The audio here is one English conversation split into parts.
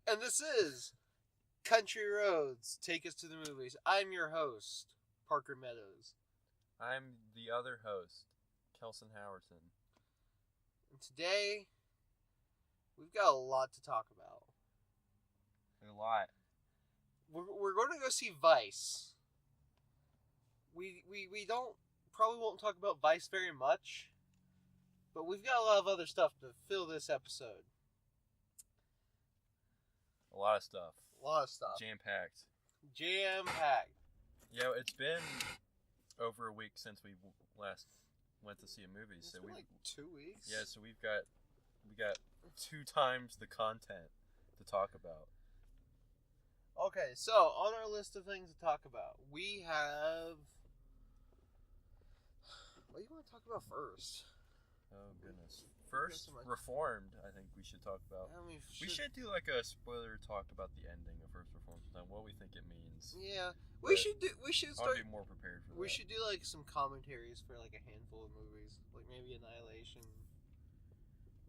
And this is Country Roads, Take Us to the Movies. I'm your host, Parker Meadows. I'm the other host, Kelson Howerton. And today, we've got a lot to talk about. A lot. We're going to go see Vice. We probably won't talk about Vice very much, but we've got a lot of other stuff to fill this episode. A lot of stuff. Jam-packed. Yeah, it's been over a week since we last went to see a movie. It's been like 2 weeks. Yeah, so we got 2 times the content to talk about. Okay, so on our list of things to talk about, we have... What do you want to talk about first? Oh, goodness. First, Reformed, I think we should talk about. Yeah, we should do like a spoiler talk about the ending of First Reformed and what we think it means. Yeah, we should I want to be more prepared for that. We should do like some commentaries for like a handful of movies, like maybe Annihilation.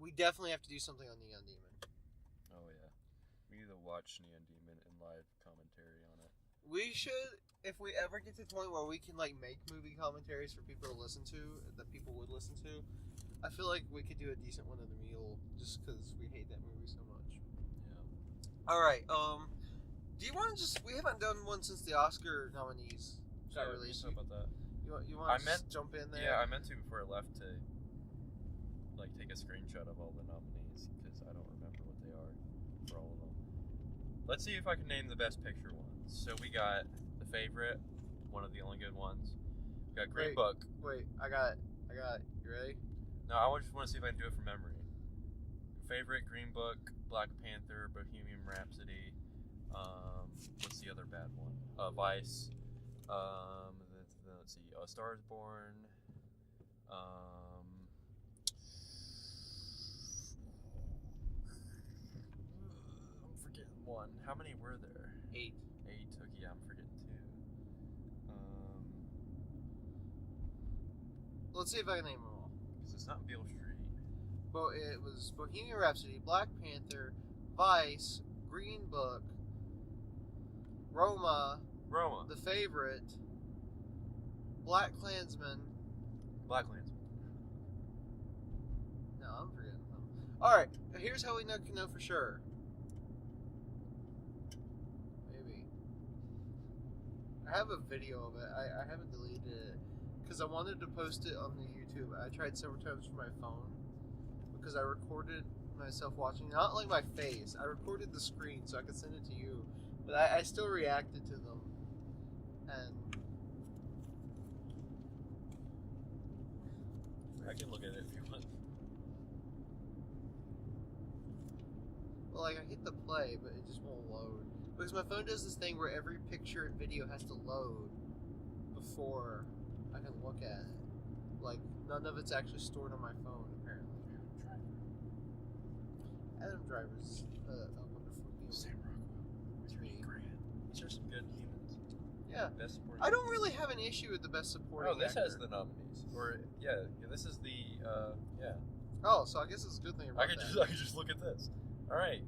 We definitely have to do something on Neon Demon. Oh yeah, we need to watch Neon Demon and live commentary on it. We should, if we ever get to the point where we can like make movie commentaries for people to listen to, that people would listen to. I feel like we could do a decent one of the Mule, just because we hate that movie so much. Yeah. All right. Do you want to just? We haven't done one since the Oscar nominees got released. Talk about that. You want to jump in there? Yeah, I meant to before I left to like take a screenshot of all the nominees because I don't remember what they are for all of them. Let's see if I can name the Best Picture ones. So we got The Favorite, one of the only good ones. We got Green Book. Wait, I got it. You ready? No, I just want to see if I can do it from memory. Favorite, Green Book, Black Panther, Bohemian Rhapsody. What's the other bad one? Vice. Let's see. A Star is Born. I'm forgetting one. How many were there? 8. 8. Okay, yeah, I'm forgetting 2. Let's see if I can name them all. It's not Beale Street. But it was Bohemian Rhapsody, Black Panther, Vice, Green Book, Roma, The Favorite, Black Klansman. No, I'm forgetting them. Alright, here's how we can know for sure. Maybe. I have a video of it. I haven't deleted it. Because I wanted to post it on the YouTube. I tried several times for my phone. Because I recorded myself watching. Not like my face. I recorded the screen so I could send it to you. But I still reacted to them. And... I can look at it if you want. Well, like, I hit the play, but it just won't load. Because my phone does this thing where every picture and video has to load before I can look at it. Like, none of it's actually stored on my phone, apparently. Adam Driver's a wonderful human. Sam Rockwell. It's Grant. These are some good humans. Yeah. Best supporting. I don't really have an issue with the best supporting this actor. has the nominees. Or, yeah, this is the, yeah. Oh, so I guess it's a good thing about I can just look at this. Alright.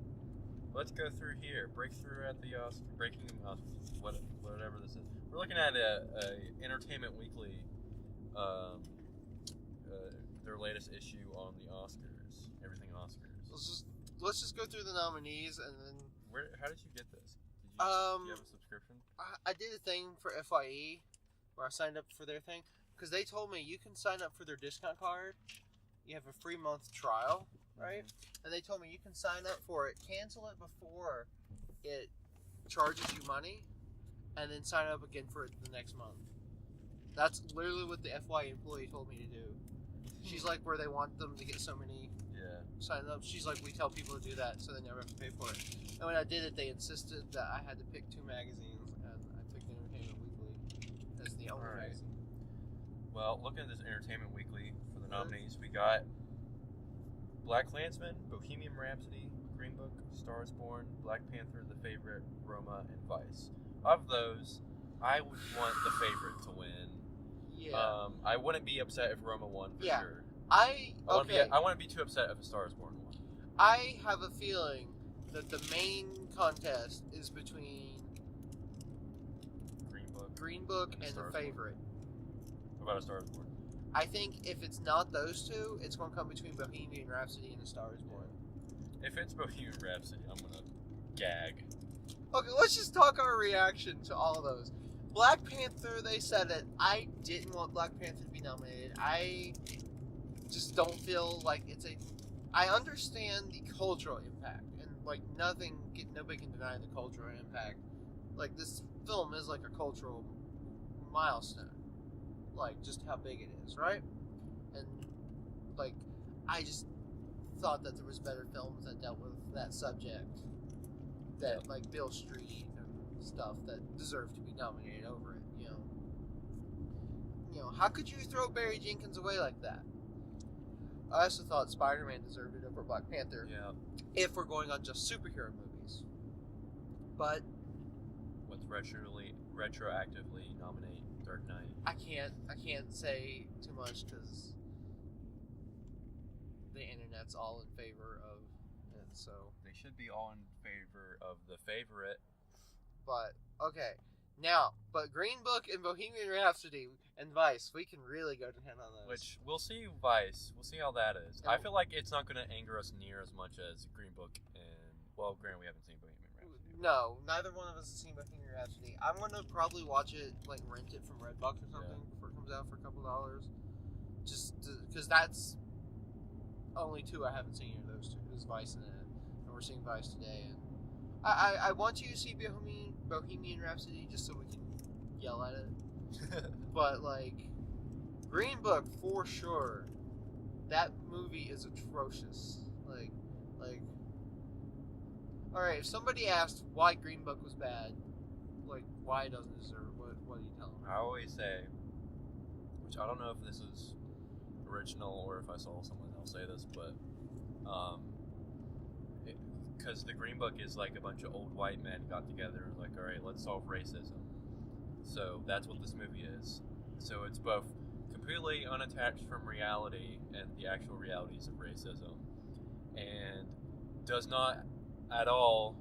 Let's go through here. Breakthrough at the Oscar. Breaking Oscars. Whatever this is. We're looking at a Entertainment Weekly, their latest issue on the Oscars. Everything Oscars. Let's just go through the nominees and then... How did you get this? Do you have a subscription? I did a thing for FYE where I signed up for their thing. Because they told me you can sign up for their discount card. You have a free month trial, right? And they told me you can sign up for it, cancel it before it charges you money, and then sign up again for it the next month. That's literally what the FYE employee told me to do. She's like, where they want them to get so many sign up. She's like, we tell people to do that so they never have to pay for it. And when I did it, they insisted that I had to pick 2 magazines, and I picked Entertainment Weekly as the only magazine. Well, looking at this Entertainment Weekly for the nominees, we got Black Klansman, Bohemian Rhapsody, Green Book, Star is Born, Black Panther, The Favorite, Roma, and Vice. Of those, I would want The Favorite to win. Yeah. I wouldn't be upset if Roma won for sure. I wouldn't be too upset if A Star is Born won. I have a feeling that the main contest is between Green Book and The Favorite. What about A Star Is Born? I think if it's not those two, it's going to come between Bohemian Rhapsody and A Star Is Born. If it's Bohemian Rhapsody, I'm going to gag. Okay, let's just talk our reaction to all of those. Black Panther, they said it. I didn't want Black Panther to be nominated. I just don't feel like it's a... I understand the cultural impact, and like nobody can deny the cultural impact. Like, this film is like a cultural milestone. Like, just how big it is, right? And like, I just thought that there was better films that dealt with that subject, that like Bill Street and stuff that deserved to be nominated over it. You know, how could you throw Barry Jenkins away like that? I also thought Spider-Man deserved it over Black Panther. Yeah. If we're going on just superhero movies, but let's retroactively nominate Dark Knight. I can't say too much because the internet's all in favor of it. So they should be all in favor of The Favorite. But okay, now, but Green Book and Bohemian Rhapsody and Vice, we can really go to hand on those. Which we'll see Vice. We'll see how that is. I feel like it's not going to anger us near as much as Green Book and granted we haven't seen Bohemian Rhapsody. No, neither one of us has seen Bohemian Rhapsody. I'm gonna probably watch it, like rent it from Redbox or something before it comes out for a couple $, just because that's only two I haven't seen. Those two is Vice and we're seeing Vice today. And I want you to see Bohemian Rhapsody just so we can yell at it. But like Green Book for sure, that movie is atrocious. Like. All right, if somebody asked why Green Book was bad, like why it doesn't deserve it, what do you tell them? I always say, which I don't know if this is original or if I saw someone else say this, but because the Green Book is like a bunch of old white men got together and like, all right, let's solve racism. So that's what this movie is. So it's both completely unattached from reality and the actual realities of racism, and does not at all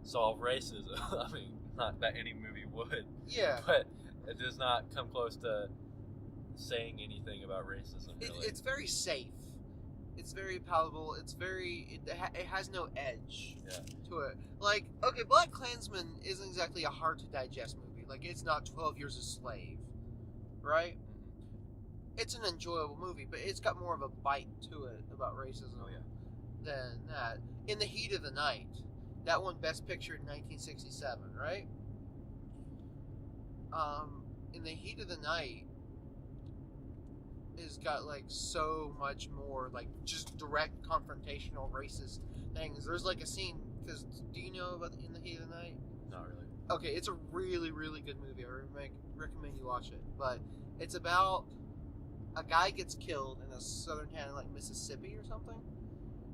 solve racism. I mean, not that any movie would. Yeah. But it does not come close to saying anything about racism. Really. It's very safe. It's very palatable. It's very. It has no edge to it. Like, okay, Black Klansman isn't exactly a hard to digest movie. Like, it's not 12 Years a Slave, right? It's an enjoyable movie, but it's got more of a bite to it about racism. Oh, yeah. Than that. In the Heat of the Night, that won Best Picture in 1967, right? In the Heat of the Night, has got like so much more like just direct confrontational racist things. There's like a scene, because do you know about In the Heat of the Night? Not really. Okay, it's a really, really good movie. I recommend you watch it. But it's about a guy gets killed in a southern town like Mississippi or something.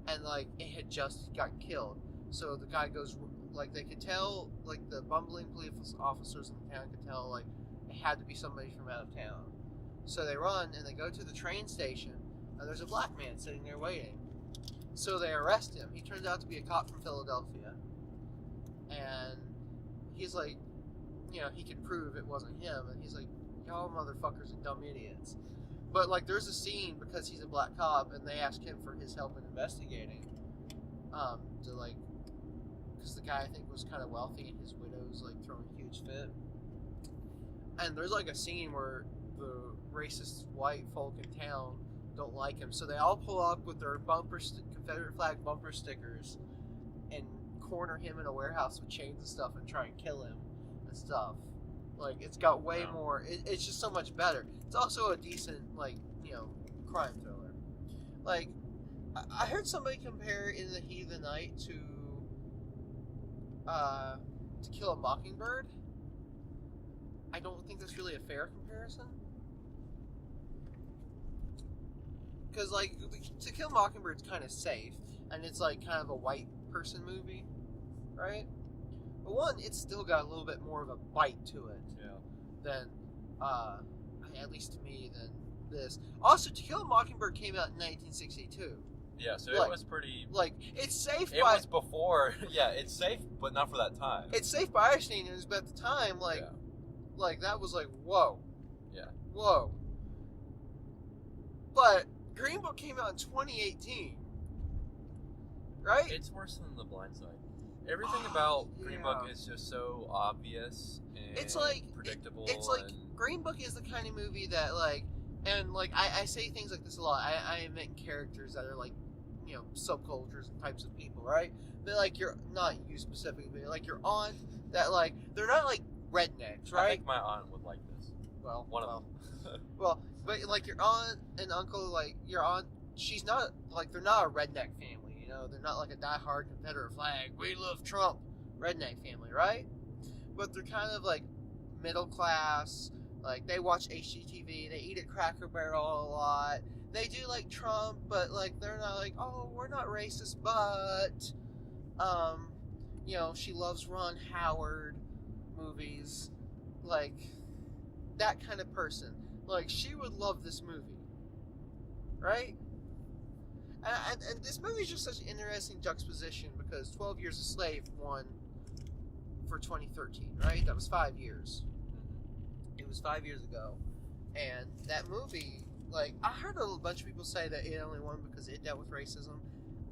And like it had just got killed, so the guy goes like they could tell, like the bumbling police officers in the town could tell like it had to be somebody from out of town. So they run and they go to the train station, and there's a black man sitting there waiting. So they arrest him. He turns out to be a cop from Philadelphia, and he's like, you know, he can prove it wasn't him, and he's like, y'all motherfuckers are dumb idiots. But, like, there's a scene, because he's a black cop, and they ask him for his help in investigating, to, like, because the guy, I think, was kind of wealthy, and his widow's, like, throwing a huge fit. And there's, like, a scene where the racist white folk in town don't like him, so they all pull up with their Confederate flag bumper stickers and corner him in a warehouse with chains and stuff and try and kill him and stuff. Like, it's got way more. It's just so much better. It's also a decent, like, you know, crime thriller. Like, I heard somebody compare In the Heat of the Night to Kill a Mockingbird. I don't think that's really a fair comparison. Because, like, To Kill a Mockingbird's kind of safe, and it's, like, kind of a white person movie, right? But one, it's still got a little bit more of a bite to it than, at least to me, than this. Also, To Kill a Mockingbird came out in 1962. Yeah, so Like- it was pretty. Like, it's safe It by was before. Yeah, it's safe, but not for that time. it's safe by our standards, but at the time, like, Yeah. like that was like, whoa, Yeah. whoa. But Green Book came out in 2018, right? It's worse than The Blind Side. Everything about Green Book Yeah. is just so obvious and It's like predictable. it's like and, Green Book is the kind of movie that like, and like I say things like this a lot. I invent characters that are like, you know, subcultures and types of people, right? But like you're not you specifically, like your aunt that like they're not like rednecks, I right? think my aunt would like this. Well, One well, of them. well, but like your aunt and uncle, like your aunt, she's not like they're not a redneck family, you know. They're not like a diehard Confederate flag. We love Trump, redneck family, right? But they're kind of like middle class. Like they watch HGTV, they eat at Cracker Barrel a lot. They do like Trump, but like they're not like, oh, we're not racist, but you know, she loves Ron Howard movies, like that kind of person. Like she would love this movie, right? And this movie is just such an interesting juxtaposition because 12 Years a Slave won for 2013, right? That was 5 years. It was 5 years ago, and that movie, like, I heard a bunch of people say that it only won because it dealt with racism.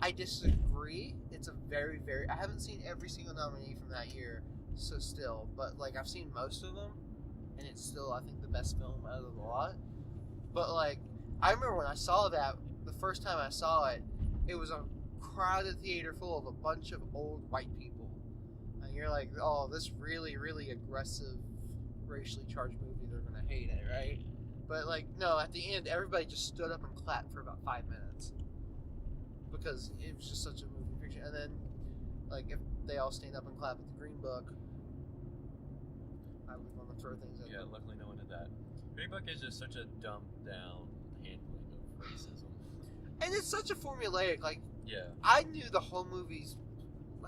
I disagree. It's a very, very. I haven't seen every single nominee from that year, so still, but like I've seen most of them, and it's still I think the best film out of the lot. But like I remember when I saw that the first time I saw it, it was a crowded theater full of a bunch of old white people, and you're like, oh, this really, really aggressive, racially charged movie. They're gonna hate it, right? But like no, at the end, everybody just stood up and clapped for about 5 minutes because it was just such a moving picture. And then, like, if they all stand up and clap at the Green Book, I would want to throw things at Yeah, them. luckily no one did that. Green Book is just such a dumbed down handling of racism. And it's such a formulaic. Like, Yeah. I knew the whole movie's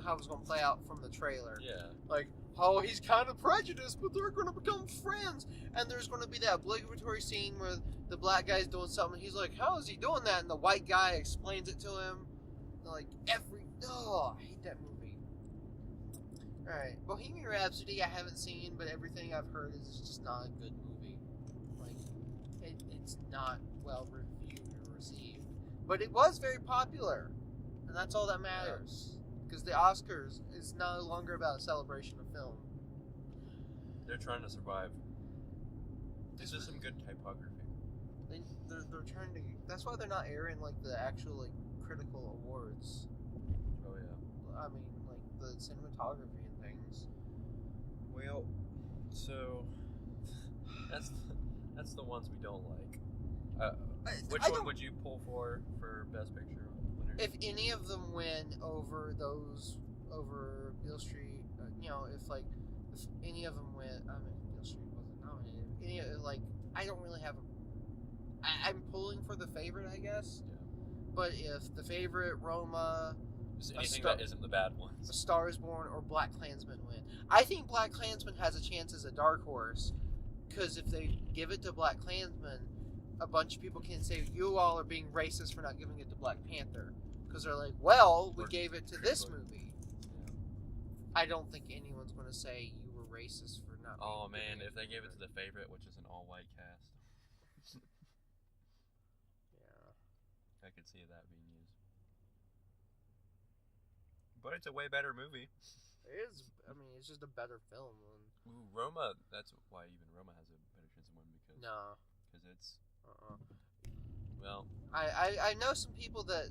how it was going to play out from the trailer. Yeah. Like, oh, he's kind of prejudiced, but they're going to become friends. And there's going to be that obligatory scene where the black guy's doing something. He's like, how is he doing that? And the white guy explains it to him. Like, oh, I hate that movie. Alright, Bohemian Rhapsody I haven't seen, but everything I've heard is it's just not a good movie. Like, it's not well reviewed or received. But it was very popular. And that's all that matters. Because the Oscars is no longer about a celebration of film. They're trying to survive. This is some good typography. They're trying to. That's why they're not airing like the actual like critical awards. Oh yeah. I mean, like the cinematography and things. Well, so that's the ones we don't like. Which one would you pull for Best Picture winner? If any of them win over Beale Street, you know, if any of them win, I mean, Beale Street wasn't nominated. I don't really have I'm pulling for The Favorite, I guess. Yeah. But if The Favorite, Roma, Just anything that isn't the bad A ones. Star Is Born, or Black Klansman win, I think Black Klansman has a chance as a dark horse. Because if they give it to Black Klansman, a bunch of people can say, you all are being racist for not giving it to Black Panther. Because they're like, well, we gave it to this movie. Yeah. I don't think anyone's going to say you were racist for not. Oh man, if they gave it to The Favorite, which is an all-white cast, Yeah. I could see that being used. But it's a way better movie. It is. I mean, it's just a better film. Ooh, Roma. That's why even Roma has a better chance of winning because it's well, I know some people that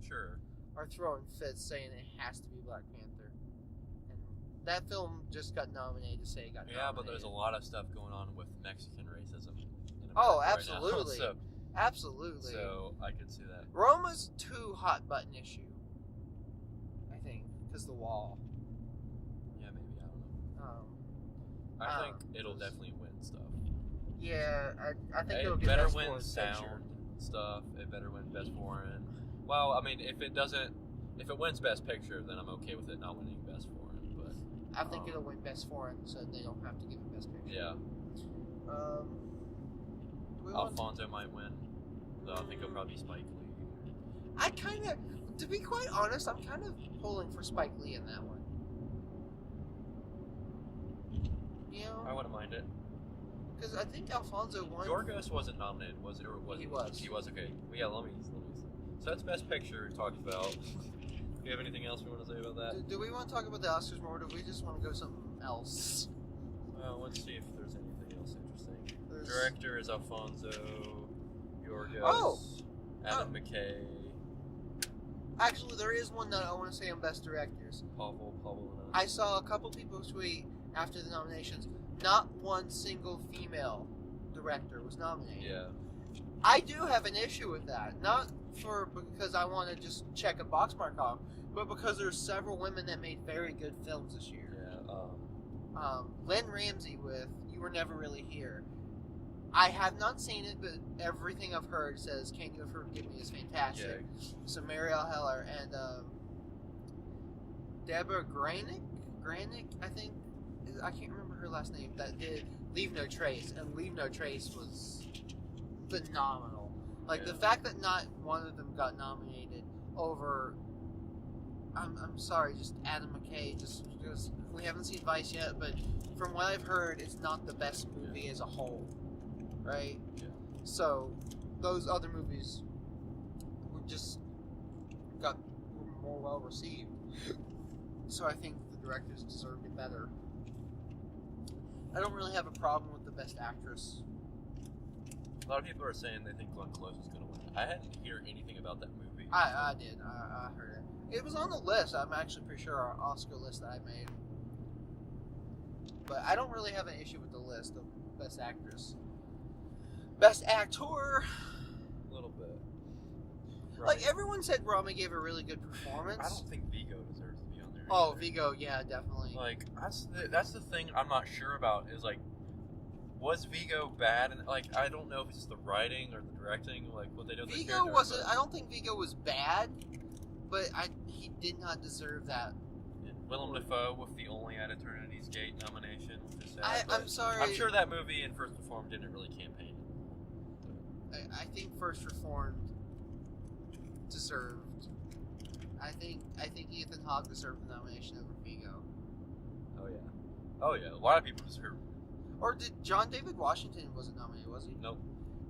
sure are throwing fits saying it has to be Black Panther, and that film just got nominated to say it got nominated. Yeah, but there's a lot of stuff going on with Mexican racism in America Oh, right now. absolutely. Absolutely. So I could see that. Roma's too hot button issue, I think, because the wall. Yeah, maybe, I don't know. I think it'll definitely win stuff. Yeah, I think it'll It get better Best win Foreign sound Picture. stuff. It better win Best Foreign. Well, I mean, if it wins Best Picture, then I'm okay with it not winning Best Foreign. But I think it'll win Best Foreign, so they don't have to give it Best Picture. yeah, Do we want Alfonso might win. Though I think it'll probably be Spike Lee. I kind of, to be quite honest, I'm kind of pulling for Spike Lee in that one. You know? I wouldn't mind it. Because I think Alfonso won. Yorgos wasn't nominated, was it? Or was He it? was. He was, okay. Well, yeah, nominees. So that's Best Picture we talked about. Do you have anything else we want to say about that? Do we want to talk about the Oscars more, or do we just want to go something else? Well, let's see if there's anything else interesting. Director is Alfonso, Yorgos, Adam Mckay. Actually, there is one that I want to say on Best Directors. Pavel. I saw a couple people tweet after the nominations. Not one single female director was nominated. Yeah. I do have an issue with that. Not because I want to just check a box mark off, but because there's several women that made very good films this year. Yeah. Lynn Ramsey with You Were Never Really Here. I have not seen it, but everything I've heard says Can You Forgive Me is fantastic. Yeah. So Marielle Heller and Deborah Granick, I think. I can't remember her last name. That did Leave No Trace, and Leave No Trace was phenomenal. Like the fact that not one of them got nominated over. I'm sorry, just Adam Mckay. Just because we haven't seen Vice yet, but from what I've heard, it's not the best movie as a whole, right? Yeah. So those other movies were more well received. So I think the directors deserved it better. I don't really have a problem with the Best Actress. A lot of people are saying they think Glenn Close is going to win. I hadn't hear anything about that movie. I did. I heard it. It was on the list. I'm actually pretty sure our Oscar list that I made. But I don't really have an issue with the list of Best Actress. Best Actor. A little bit. Like, everyone said Rami gave a really good performance. I don't think Vigo deserves to be on there. Oh, either. Vigo, yeah, definitely. Like, that's the thing I'm not sure about is, like, was Vigo bad? And, like, I don't know if it's the writing or the directing, like, what they do with the Vigo wasn't... I don't think Vigo was bad, but he did not deserve that. Yeah. Willem Dafoe with the only At Eternity's Gate nomination, which is sad. I'm sorry. I'm sure that movie in First Reformed didn't really campaign. I think First Reformed deserved. I think Ethan Hawke deserved the nomination over Vigo. Oh yeah, a lot of people deserve. Or did John David Washington wasn't nominated? Was he? Nope.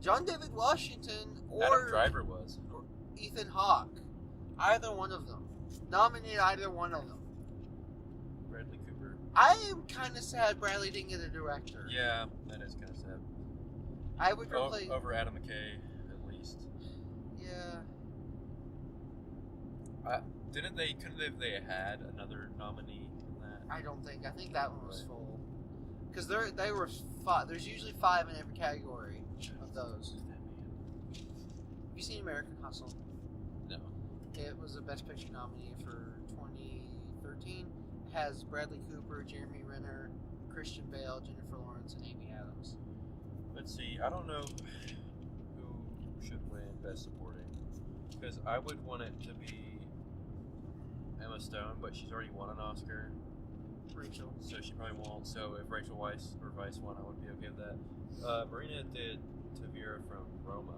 John David Washington or Adam Driver was. Or Ethan Hawke, either one of them. Nominate either one of them. Bradley Cooper. I am kind of sad Bradley didn't get a director. Yeah, that is kind of sad. I would replace over Adam McKay at least. Yeah. Couldn't they had another nominee in that? I don't think. I think that one was full. Because they were five. There's usually 5 in every category of those. Have you seen American Hustle? No. It was the Best Picture nominee for 2013. It has Bradley Cooper, Jeremy Renner, Christian Bale, Jennifer Lawrence, and Amy Adams. Let's see. I don't know who should win Best Supporting because I would want it to be Emma Stone, but she's already won an Oscar. Rachel. So she probably won't. So if Rachel Weisz or Vice won, I would be okay with that. Marina did Tavira from Roma.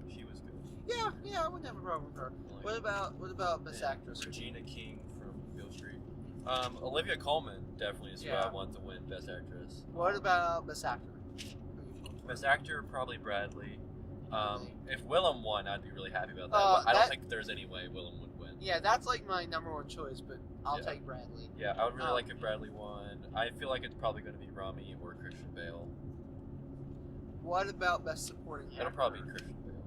She was good. Yeah, I wouldn't have a problem with her. Like, what about Best Actress? Regina King from Beale Street. Olivia Colman definitely is who I want to win Best Actress. What about Best Actor? Best Actor, probably Bradley. If Willem won, I'd be really happy about that. But I don't think there's any way Willem would win. Yeah, that's like my number one choice, but I'll take Bradley. Yeah, I would really like if Bradley won. I feel like it's probably going to be Rami or Christian Bale. What about Best Supporting Actor? It'll probably be Christian Bale.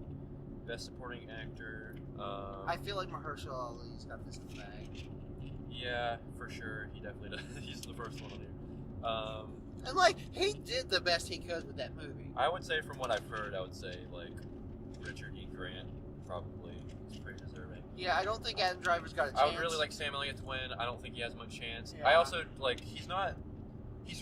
Best Supporting Actor. I feel like Mahershala Ali's got this in the bag. Yeah, for sure. He definitely does. He's the first one on here. And like, he did the best he could with that movie. I would say, from what I've heard, I would say like Richard E. Grant probably is pretty deserving. Yeah, I don't think Adam Driver's got a chance. I would really like Sam Elliott to win. I don't think he has much chance. Yeah. I also like he's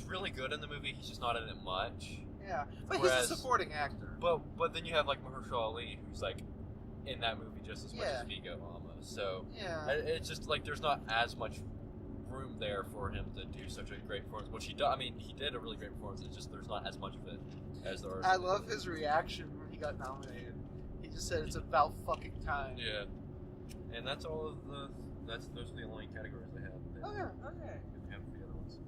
really good in the movie. He's just not in it much. Yeah, but he's a supporting actor. But then you have like Mahershala Ali, who's like in that movie just as much as Vigo almost. So it's just like there's not as much room there for him to do such a great performance. Which he does. I mean, he did a really great performance. It's just there's not as much of it as there are. I love his reaction when he got nominated. He just said it's about fucking time. Yeah. And that's all of the. Those are the only categories they have. Okay. We have the other ones.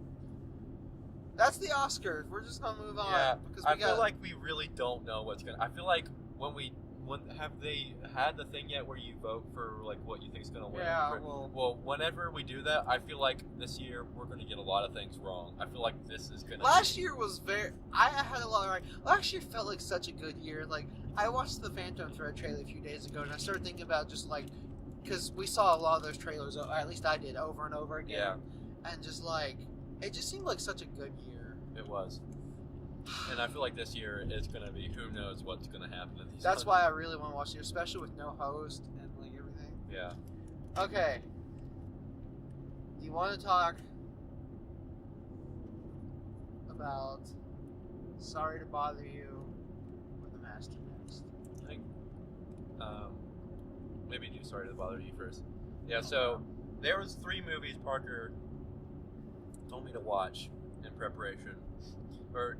That's the Oscars. We're just gonna move on. Yeah, because I feel like we really don't know what's gonna. I feel like when have they had the thing yet where you vote for like what you think is gonna win? Yeah. Well, whenever we do that, I feel like this year we're gonna get a lot of things wrong. I feel like this is gonna. Last year was I had a lot right. Last year felt like such a good year. Like I watched the Phantom Thread trailer a few days ago, and I started thinking about just like because we saw a lot of those trailers. At least I did over and over again. Yeah. And just like it just seemed like such a good year. It was. And I feel like this year it's gonna be who knows what's gonna happen in these. That's why I really want to watch it, especially with no host and like everything. Yeah. Okay. Do you want to talk about Sorry to Bother You or The Master next? I think, maybe do Sorry to Bother You first. Yeah. So there was 3 movies Parker told me to watch in preparation, or.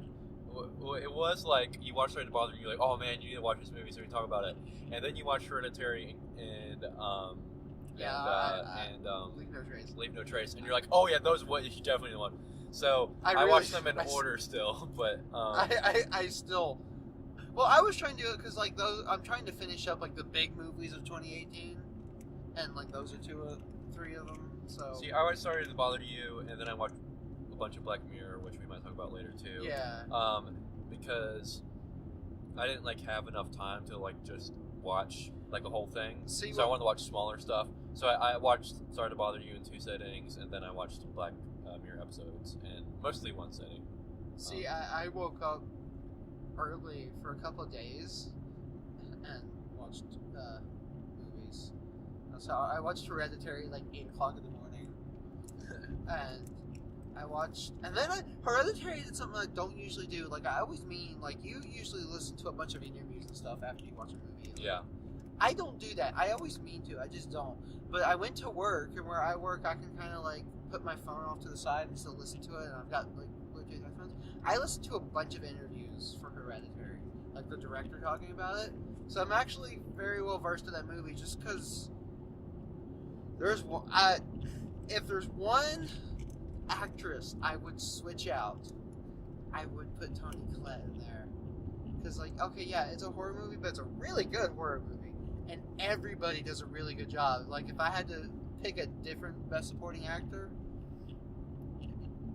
It was like you watch Sorry to Bother You, you're like, oh man, you need to watch this movie, so we talk about it. And then you watch Hereditary and Leave No Trace. Leave No Trace, and you're like, oh yeah, those what you definitely the one. So I watched them in order still, but I still. Well, I was trying to do it because like those I'm trying to finish up like the big movies of 2018, and like those are 3 of them. So see, I watched Sorry to Bother You, and then I watched a bunch of Black Mirror, which we might talk about later too. Yeah. Because I didn't like have enough time to like just watch like a whole thing. So I wanted to watch smaller stuff. So I watched Sorry to Bother You in 2 sittings, and then I watched Black Mirror episodes in mostly 1 sitting. See, I woke up early for a couple of days and watched movies. So I watched Hereditary like 8 o'clock in the morning, and I watched, and then Hereditary did something I don't usually do. Like I always mean, like you usually listen to a bunch of interviews and stuff after you watch a movie. Like, yeah. I don't do that. I always mean to. I just don't. But I went to work, and where I work, I can kind of like put my phone off to the side and still listen to it. And I've got like Bluetooth headphones. I listened to a bunch of interviews for Hereditary, like the director talking about it. So I'm actually very well versed in that movie, just because there's one. If there's one actress I would switch out, I would put Toni Collette in there, because like, okay, yeah, it's a horror movie, but it's a really good horror movie, and everybody does a really good job. Like if I had to pick a different best supporting actor,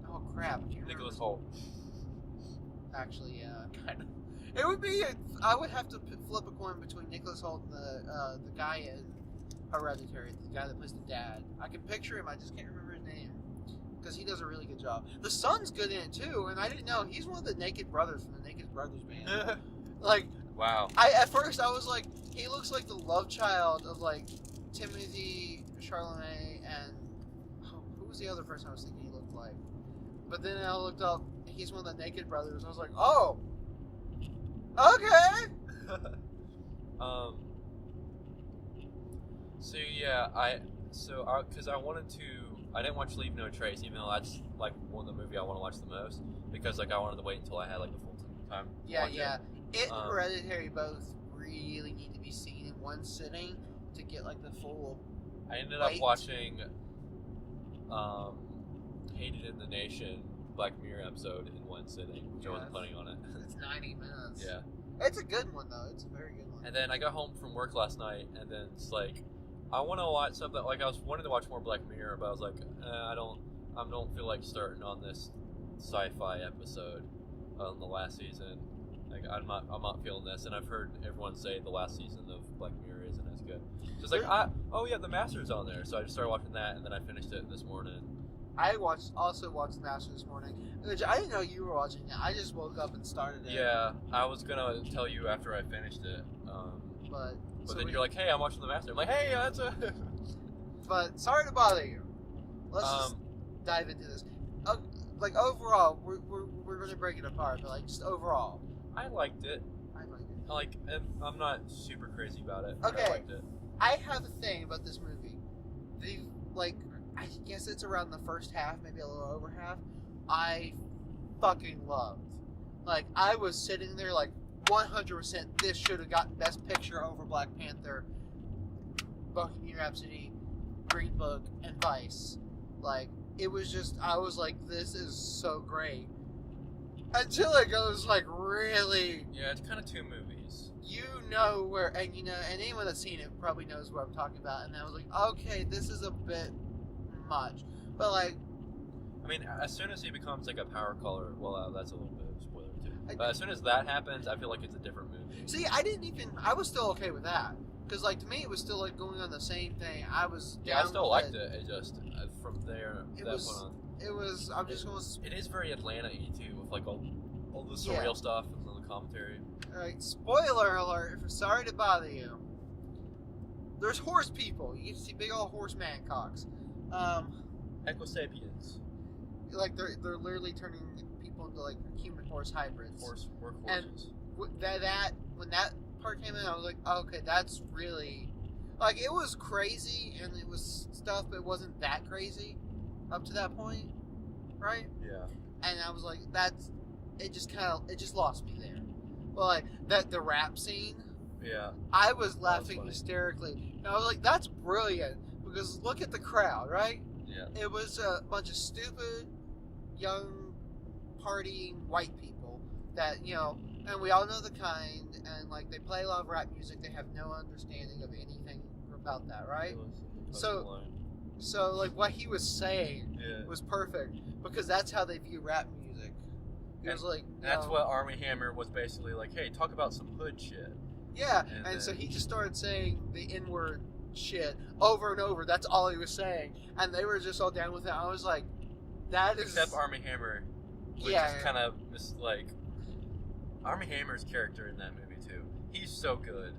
oh crap, Nicholas Hoult. Actually, yeah, kind of. It would be. I would have to flip a coin between Nicholas Hoult and the guy in Hereditary, the guy that plays the dad. I can picture him. I just can't remember his name. Because he does a really good job. The son's good in it too, and I didn't know he's one of the Naked Brothers from the Naked Brothers band. Like, wow. At first I was like, he looks like the love child of like Timothy Chalamet and who was the other person I was thinking he looked like? But then I looked up, he's one of the Naked Brothers. I was like, oh, okay. So yeah, because I wanted to. I didn't watch Leave No Trace, even though that's like one of the movies I want to watch the most, because like I wanted to wait until I had like the full time. Yeah, yeah. It and Hereditary both really need to be seen in 1 sitting to get like the full. I ended up watching Hated in the Nation Black Mirror episode in 1 sitting, which I wasn't planning on it. It's 90 minutes. Yeah. It's a good one though. It's a very good one. And then I got home from work last night, and then it's like, I want to watch something. Like I was wanting to watch more Black Mirror, but I was like, I don't feel like starting on this sci-fi episode on the last season. Like I'm not feeling this, and I've heard everyone say the last season of Black Mirror isn't as good. So it's like, oh yeah, The Master's on there, so I just started watching that, and then I finished it this morning. I also watched The Master this morning, which I didn't know you were watching it. I just woke up and started it. Yeah, I was gonna tell you after I finished it, but then you're like, hey, I'm watching The Master. I'm like, hey, that's a. But sorry to bother you. Let's just dive into this. Like overall, we're gonna break it apart, but like just overall, I liked it. I'm not super crazy about it. Okay. I liked it. I have a thing about this movie. I guess it's around the first half, maybe a little over half. I fucking loved. Like I was sitting there like 100%. This should have gotten Best Picture over Black Panther, Bohemian Rhapsody, Green Book, and Vice. Like, it was just, I was like, this is so great. Until it goes, like, really... Yeah, it's kind of two movies. You know where, and you know, and anyone that's seen it probably knows what I'm talking about. And I was like, okay, this is a bit much. But, like... I mean, as soon as he becomes, like, a power color, well, that's a little bit of a spoiler, too. But as soon as that happens, I feel like it's a different movie. See, I was still okay with that. Because, like, to me, it was still, like, going on the same thing. I was Yeah, I still liked it. It just, from there, It that was- went on. It was, I'm just going to... It is very Atlanta-y, too, with, like, all the surreal stuff and the commentary. Alright, spoiler alert, if sorry to bother you. There's horse people. You get to see big old horse man cocks. Equisapiens. Like, they're literally turning people into, like, human horse hybrids. Work And- horses. When that part came in, I was like, okay, that's really... Like, it was crazy, and it was stuff, but it wasn't that crazy up to that point, right? Yeah. And I was like, it just lost me there. Well, like, the rap scene, Yeah. I was laughing funny. hysterically. And I was like, that's brilliant, because look at the crowd, right? Yeah. It was a bunch of stupid, young, partying white people that, you know, and we all know the kind, and, like, they play a lot of rap music, they have no understanding of anything about that, right? So, like, what he was saying Yeah. was perfect, because that's how they view rap music. It was like, That's what Army Hammer was basically like, hey, talk about some hood shit. yeah, and and so then- he just started saying the N-word shit over and over. That's all he was saying, and they were just all down with it. I was like, that is... Except Army Hammer, which Yeah. is kind of like Army Hammer's character in that movie too. He's so good.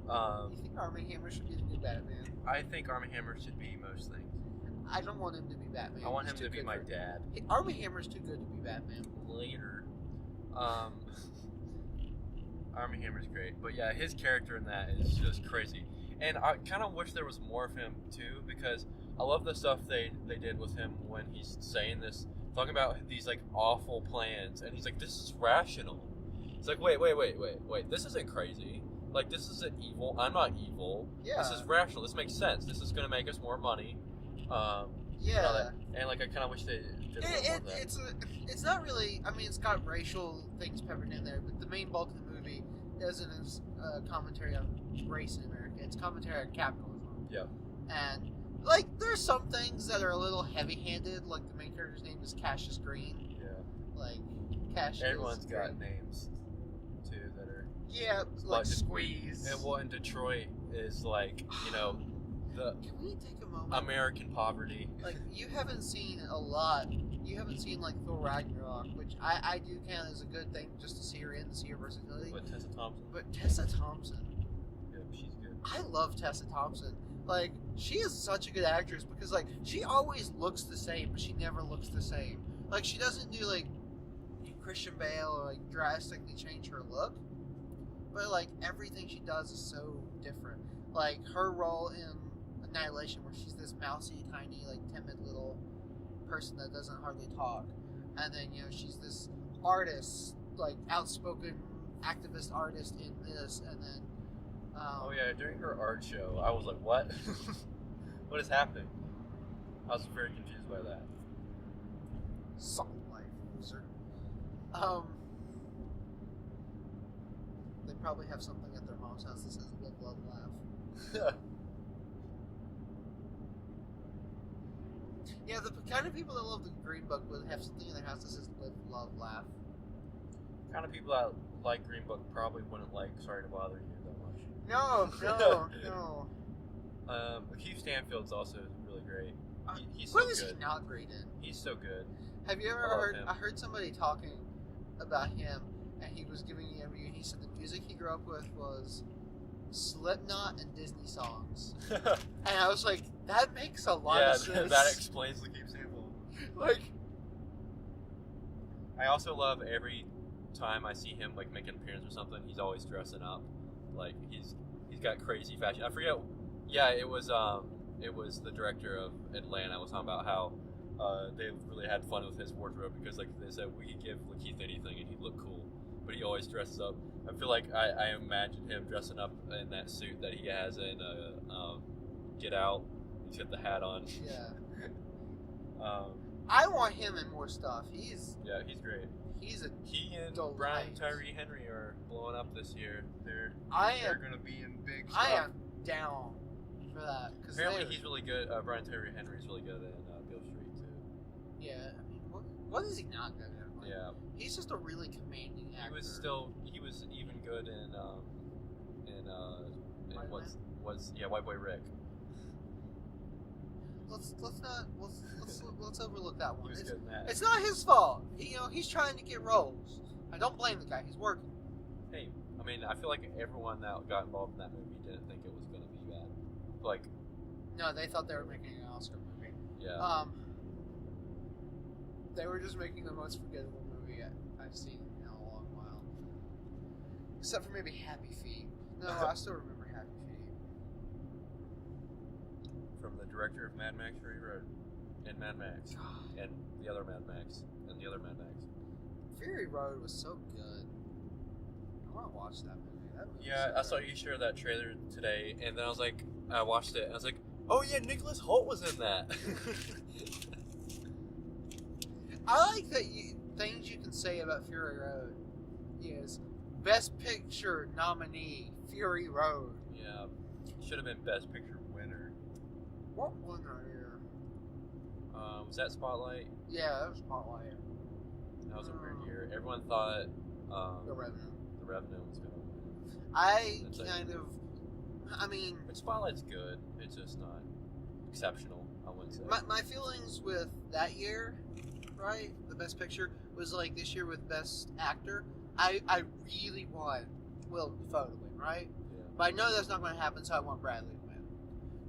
You think Armie Hammer should be the new Batman? I think Army Hammer should be most things. I don't want him to be Batman. I want He's him too to be good my for- dad. Armie Hammer's too good to be Batman. Later. Army Hammer's great, but yeah, his character in that is just crazy. And I kind of wish there was more of him too, because I love the stuff they did with him when he's saying this, talking about these like awful plans, and he's like, "This is rational." It's like, wait, this isn't crazy. Like, this isn't evil. I'm not evil. Yeah. This is rational. This makes sense. This is gonna make us more money. Yeah. And like, I kind of wish they did a little more of that. It's not really. I mean, it's got racial things peppered in there, but the main bulk of the movie isn't as commentary on race in America. It's commentary on capitalism. Yeah. And like, there's some things that are a little heavy-handed. Like the main character's name is Cassius Green. Yeah. Like Cassius. Everyone's got Green. names too that are. Yeah, like But- Squeeze. And what in Detroit is like, you know, the Can we take a moment? American poverty. Like, you haven't seen a lot. You haven't seen, like, Thor Ragnarok, which I do count as a good thing just to see her in, to see her versatility. But Tessa Thompson, But Tessa Thompson, yeah, she's good. I love Tessa Thompson. Like, she is such a good actress because, like, she always looks the same, but she never looks the same. Like, she doesn't do, like, Christian Bale or, like, drastically change her look. But, like, everything she does is so different. Like, her role in Annihilation, where she's this mousy, tiny, like, timid little person that doesn't hardly talk. And then, you know, she's this artist, like, outspoken activist artist in this. And then, Oh yeah, during her art show, I was like, what? What is happening? I was very confused by that. Salt Life, sir. They probably have something at their mom's house that says live, love, laugh. Yeah, the kind of people that love the Green Book would have something in their house that says live, love, laugh. Kind of people that like Green Book probably wouldn't like Sorry to Bother You that much. No. Keith Stanfield's also really great. He's What so is good. he not great in? He's so good. Have you ever I love heard? him. I heard somebody talking about him, and he was giving an interview, and he said the music he grew up with was Slipknot and Disney songs. And I was like, that makes a lot Yeah, of sense. that explains the Keith Stanfield. Like, I also love every time I see him like make an appearance or something, he's always dressing up. Like he's got crazy fashion. I forget. Yeah, it was the director of Atlanta was talking about how they really had fun with his wardrobe because like they said we could give Lakeith anything and he'd look cool, but he always dresses up. I feel like I imagine him dressing up in that suit that he has in Get Out. He's got the hat on. Yeah. Um, I want him in more stuff. He's great. He's a He and delight. Brian Tyree Henry are blowing up this year. They're going to be in big stuff. I am down for that. Apparently he's really good. Brian Tyree Henry's really good in Beale Street too. Yeah, I mean, what is he not good at? Like, Yeah, he's just a really commanding actor. He was even good in White Boy Rick. Let's overlook that He one. was good in that. It's not his fault. He's trying to get roles. I don't blame the guy. He's working. Hey, I mean, I feel like everyone that got involved in that movie didn't think it was going to be bad. Like, no, they thought they were making an Oscar movie. yeah. They were just making the most forgettable movie I've seen in a long while. Except for maybe Happy Feet. No, I still remember Happy Feet. From the director of Mad Max Fury Road and Mad Max and the other Mad Max and the other Mad Max. Fury Road was so good. I want to watch that movie. Yeah, I saw you share that trailer today, and then I was like, I watched it, and I was like, oh yeah, Nicholas Hoult was in that. I like that things you can say about Fury Road is Best Picture nominee, Fury Road. Yeah, should have been Best Picture winner. What won right here? Was that Spotlight? Yeah, that was Spotlight. That was a weird year. Everyone thought The Revenant. The Revenant was gonna win. But Spotlight's good. It's just not exceptional, I wouldn't say. My feelings with that year, right? The Best Picture was like this year with Best Actor. I really want Will Dafoe to win, right? Yeah. But I know that's not going to happen, so I want Bradley to win.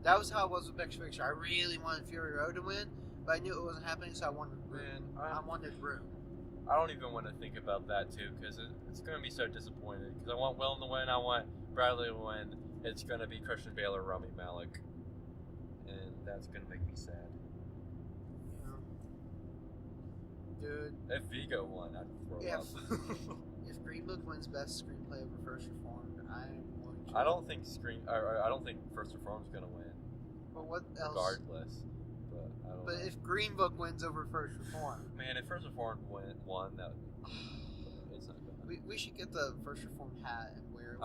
That was how it was with Best Picture. I really wanted Fury Road to win, but I knew it wasn't happening, so I wanted Room. I wanted Room. I don't even want to think about that too, because it's going to be so disappointed. Because I want Will to win, I want Bradley to win. It's going to be Christian Bale or Rami Malek, and that's going to make me sad. Yeah. Dude. If Vigo won, I'd throw up. If Green Book wins Best Screenplay over First Reformed, I'm going to. I don't think First Reformed's going to win. But what else? Regardless. But if Green Book wins over First Reformed, man, if First Reformed won, that it's not good. We should get the First Reformed hat and wear it.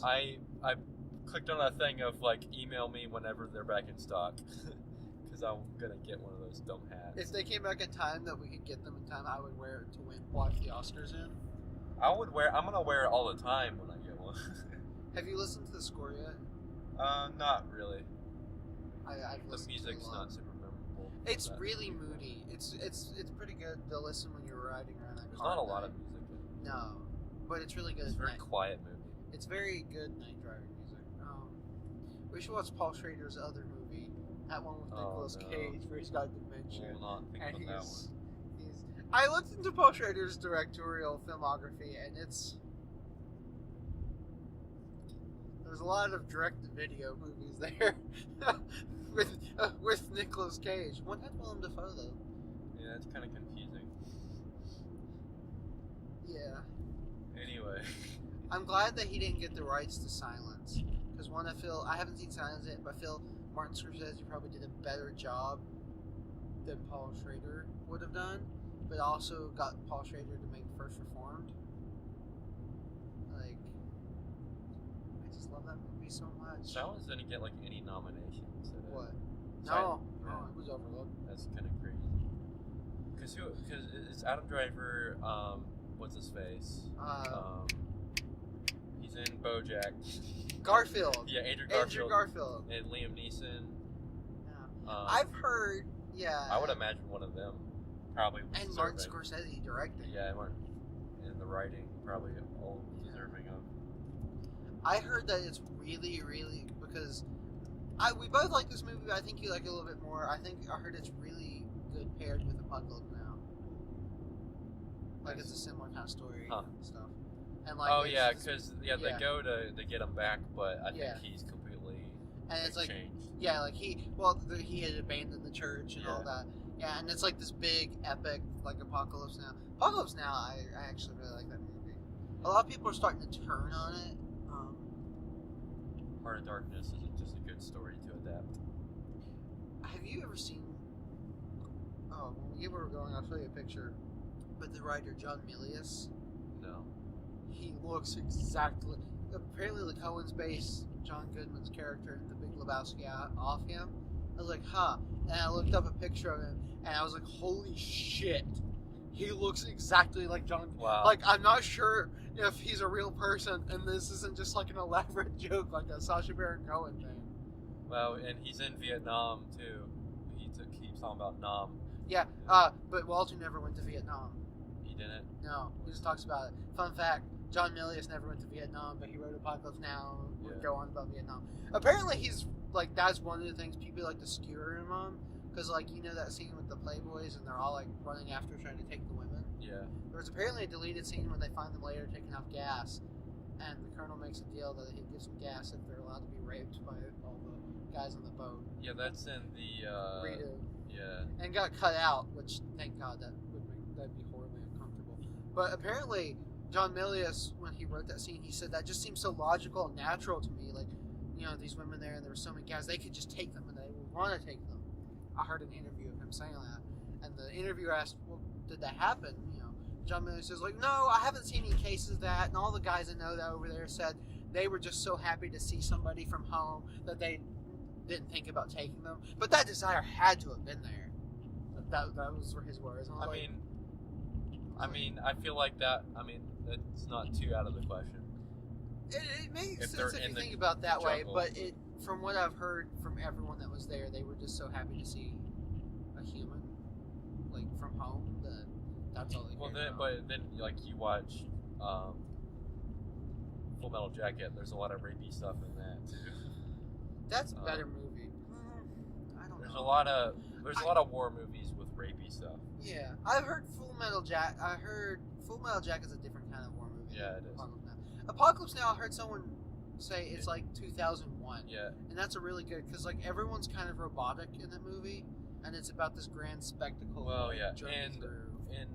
I clicked on that thing of like email me whenever they're back in stock because I'm gonna get one of those dumb hats. If they came back in time that we could get them in time, I would wear it to watch the Oscars in. I'm gonna wear it all the time when I get one. Have you listened to the score yet? Not really. The music's not super memorable. It's really moody. It's pretty good to listen when you're riding around. There's not a lot of music in it. No, but it's really good. It's a very quiet movie. It's very good night driving music. We should watch Paul Schrader's other movie, that one with Nicolas Cage, where he's got dementia. We'll not think about that one. I looked into Paul Schrader's directorial filmography, and there's a lot of direct-to-video movies there with Nicolas Cage. One had Willem Dafoe though. Yeah, it's kind of confusing. Yeah. Anyway, I'm glad that he didn't get the rights to Silence, because I haven't seen Silence yet, but I feel Martin Scorsese probably did a better job than Paul Schrader would have done, but also got Paul Schrader to make First Reformed. Like, I just love that movie so much. Silence didn't get like any nominations. What? No, it was overlooked. That's kind of crazy. Because it's Adam Driver. What's his face? He's in BoJack. Garfield. Yeah, Andrew Garfield. And Liam Neeson. Yeah. I've heard. Yeah. I would imagine one of them probably was and deserving. Martin Scorsese directing. Yeah, and the writing probably all deserving of. I heard that it's really, really because we both like this movie, but I think you like it a little bit more. I heard it's really good paired with Apocalypse Now. Like it's a similar kind of story and stuff. And like because they go to get him back, but I think he's completely changed. Yeah, like he had abandoned the church and all that. Yeah, and it's like this big epic like Apocalypse Now. Apocalypse Now, I actually really like that movie. A lot of people are starting to turn on it. Heart of Darkness is just a good story to adapt. Have you ever seen? Oh, when we get where we're going, I'll show you a picture. But the writer John Milius, No. he looks exactly. Apparently, the Coen's based John Goodman's character in The Big Lebowski off him. I was like, huh. And I looked up a picture of him, and I was like, holy shit. He looks exactly like John. Wow. Like, I'm not sure if he's a real person, and this isn't just like an elaborate joke, like a Sacha Baron Cohen thing. Well, and he's in Vietnam too. He keeps talking about Nam. Yeah, but Walter never went to Vietnam. He didn't. No, he just talks about it. Fun fact: John Milius never went to Vietnam, but he wrote Apocalypse Now. Would go on about Vietnam. Apparently, he's like that's one of the things people like to skewer him on, because like you know that scene with the Playboys and they're all like running after trying to take the women. Yeah. There was apparently a deleted scene when they find them later taking off gas, and the colonel makes a deal that he gives them gas if they're allowed to be raped by all the guys on the boat. Yeah, that's in the. Rita. Yeah. And got cut out, which thank God that'd be horribly uncomfortable. But apparently, John Milius, when he wrote that scene, he said that just seems so logical and natural to me. Like, you know, these women there, and there were so many guys, they could just take them, and they would want to take them. I heard an interview of him saying that, and the interviewer asked, "Well, did that happen?" You know, John Milius says, "Like, no, I haven't seen any cases of that." And all the guys I know that over there said they were just so happy to see somebody from home that they didn't think about taking them, but that desire had to have been there. That was his words. I mean, I feel like that. I mean, it's not too out of the question. It makes If sense they're if in you the think about that way, jungle. but from what I've heard from everyone that was there, they were just so happy to see a human, like from home, that that's all they cared about. But then, like you watch Full Metal Jacket, there's a lot of rapey stuff in that too. That's a better movie. I don't know. There's a lot of war movies with rapey stuff. Yeah, I've heard Full Metal Jacket. I heard Full Metal Jacket is a different kind of war movie. Yeah, it is. Apocalypse Now, I heard someone say it's like 2001. Yeah. And that's a really good, because like everyone's kind of robotic in that movie, and it's about this grand spectacle. Well, like, yeah, journey through. and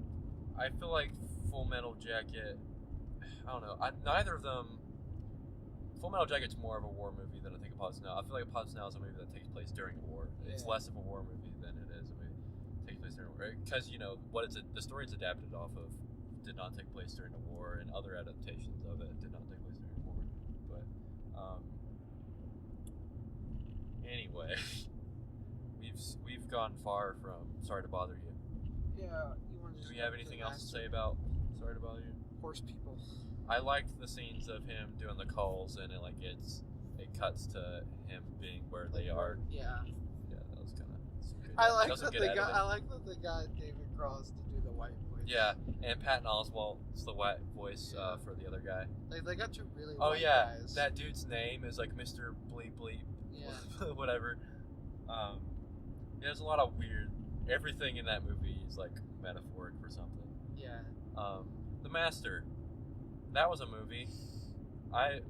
I feel like Full Metal Jacket. I don't know. Neither of them. Full Metal Jacket's more of a war movie than I think Apocalypse Now. I feel like Apocalypse Now is a movie that takes place during a war. It's less of a war movie than it is a movie that takes place during a war. Because you know the story it's adapted off of did not take place during a war, and other adaptations of it did not take place during a war. But anyway, we've gone far from Sorry to Bother You. Yeah, you want to. Do we have anything else to say about Sorry to Bother You? Horse people. I liked the scenes of him doing the calls, and it cuts to him being where they are. Yeah. Yeah, that was kind of. I like that they got David Cross to do the white voice. Yeah, and Patton Oswalt's the white voice for the other guy. They got two really. Oh white yeah, guys. that dude's name is like Mr. Bleep Bleep. Yeah. Whatever. There's a lot of weird. Everything in that movie is like metaphoric for something. Yeah. The Master. That was a movie.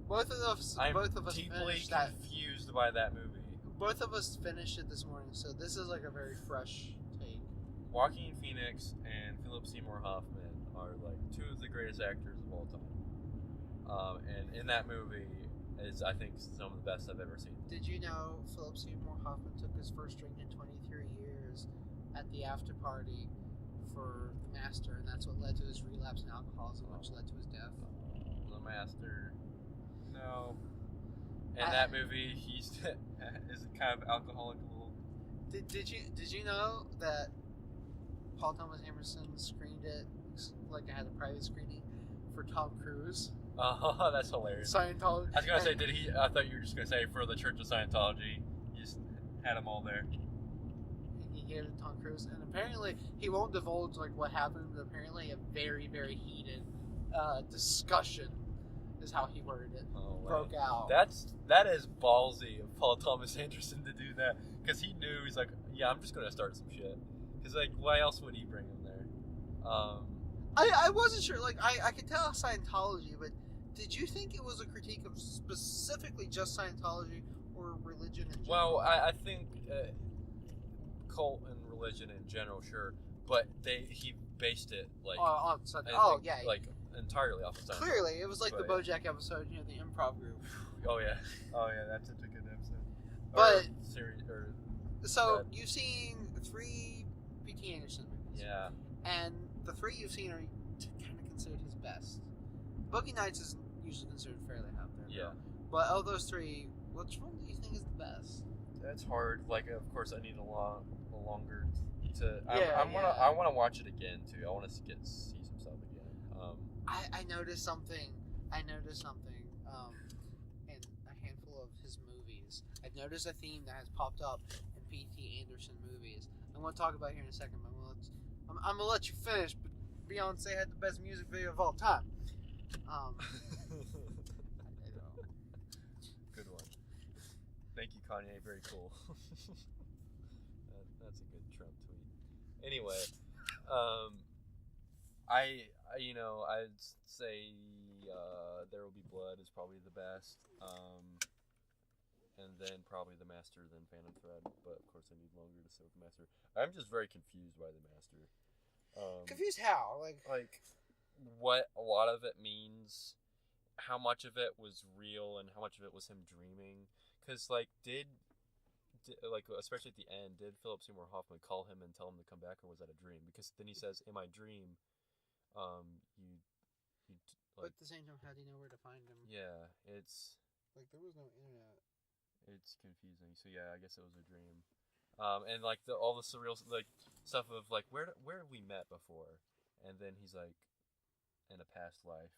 Both of us deeply finished that. confused by that movie. Both of us finished it this morning, so this is like a very fresh take. Joaquin Phoenix and Philip Seymour Hoffman are like two of the greatest actors of all time. And in that movie is, I think, some of the best I've ever seen. Did you know Philip Seymour Hoffman took his first drink in 23 years at the after party for The Master, and that's what led to his relapse in alcoholism, which led to his death. The Master. No. In that movie, he's is kind of alcoholic a little. Did you know that Paul Thomas Anderson screened it like I had a private screening for Tom Cruise? Oh, that's hilarious. Scientology. I was gonna say, I thought you were just gonna say for the Church of Scientology. You just had them all there. He gave it to Tom Cruise, and apparently he won't divulge like what happened. But apparently, a very, very heated discussion is how he worded it. Broke out. That is ballsy of Paul Thomas Anderson to do that, because he knew, he's like, yeah, I'm just gonna start some shit. Because like, why else would he bring him there? I wasn't sure. Like I could tell Scientology, but did you think it was a critique of specifically just Scientology or religion in general? Well, I think cult and religion in general, sure, but he based it like on like entirely off of Scientology. Clearly, it was like the But- BoJack episode, you know, the improv group. Oh yeah, that's such a good episode. But Series or. So you've seen 3 P.T. Anderson movies. Yeah. And the 3 you've seen are kind of considered his best. Boogie Nights is usually considered fairly out there. Yeah. But of those 3, which one do you think is the best? That's hard. Like, of course, I need a longer to. Yeah, I want to watch it again too. I want to see some stuff again. I noticed something. In a handful of his movies. I've noticed a theme that has popped up in P.T. Anderson movies. I'm going to talk about it here in a second, but I'm going to let you finish. But Beyonce had the best music video of all time. I know. Good one. Thank you, Kanye. Very cool. That's a good Trump tweet. Anyway, I'd say There Will Be Blood is probably the best. And then probably The Master, then Phantom Thread. But of course, I need longer to soak The Master. I'm just very confused by The Master. Confused how? Like what a lot of it means, how much of it was real, and how much of it was him dreaming. Because did especially at the end, did Philip Seymour Hoffman call him and tell him to come back, or was that a dream? Because then he says, "In my dream, but at the same time, how do you know where to find him? Yeah, it's like there was no internet. It's confusing. So yeah, I guess it was a dream. And all the surreal stuff of where have we met before, and then he's like, in a past life,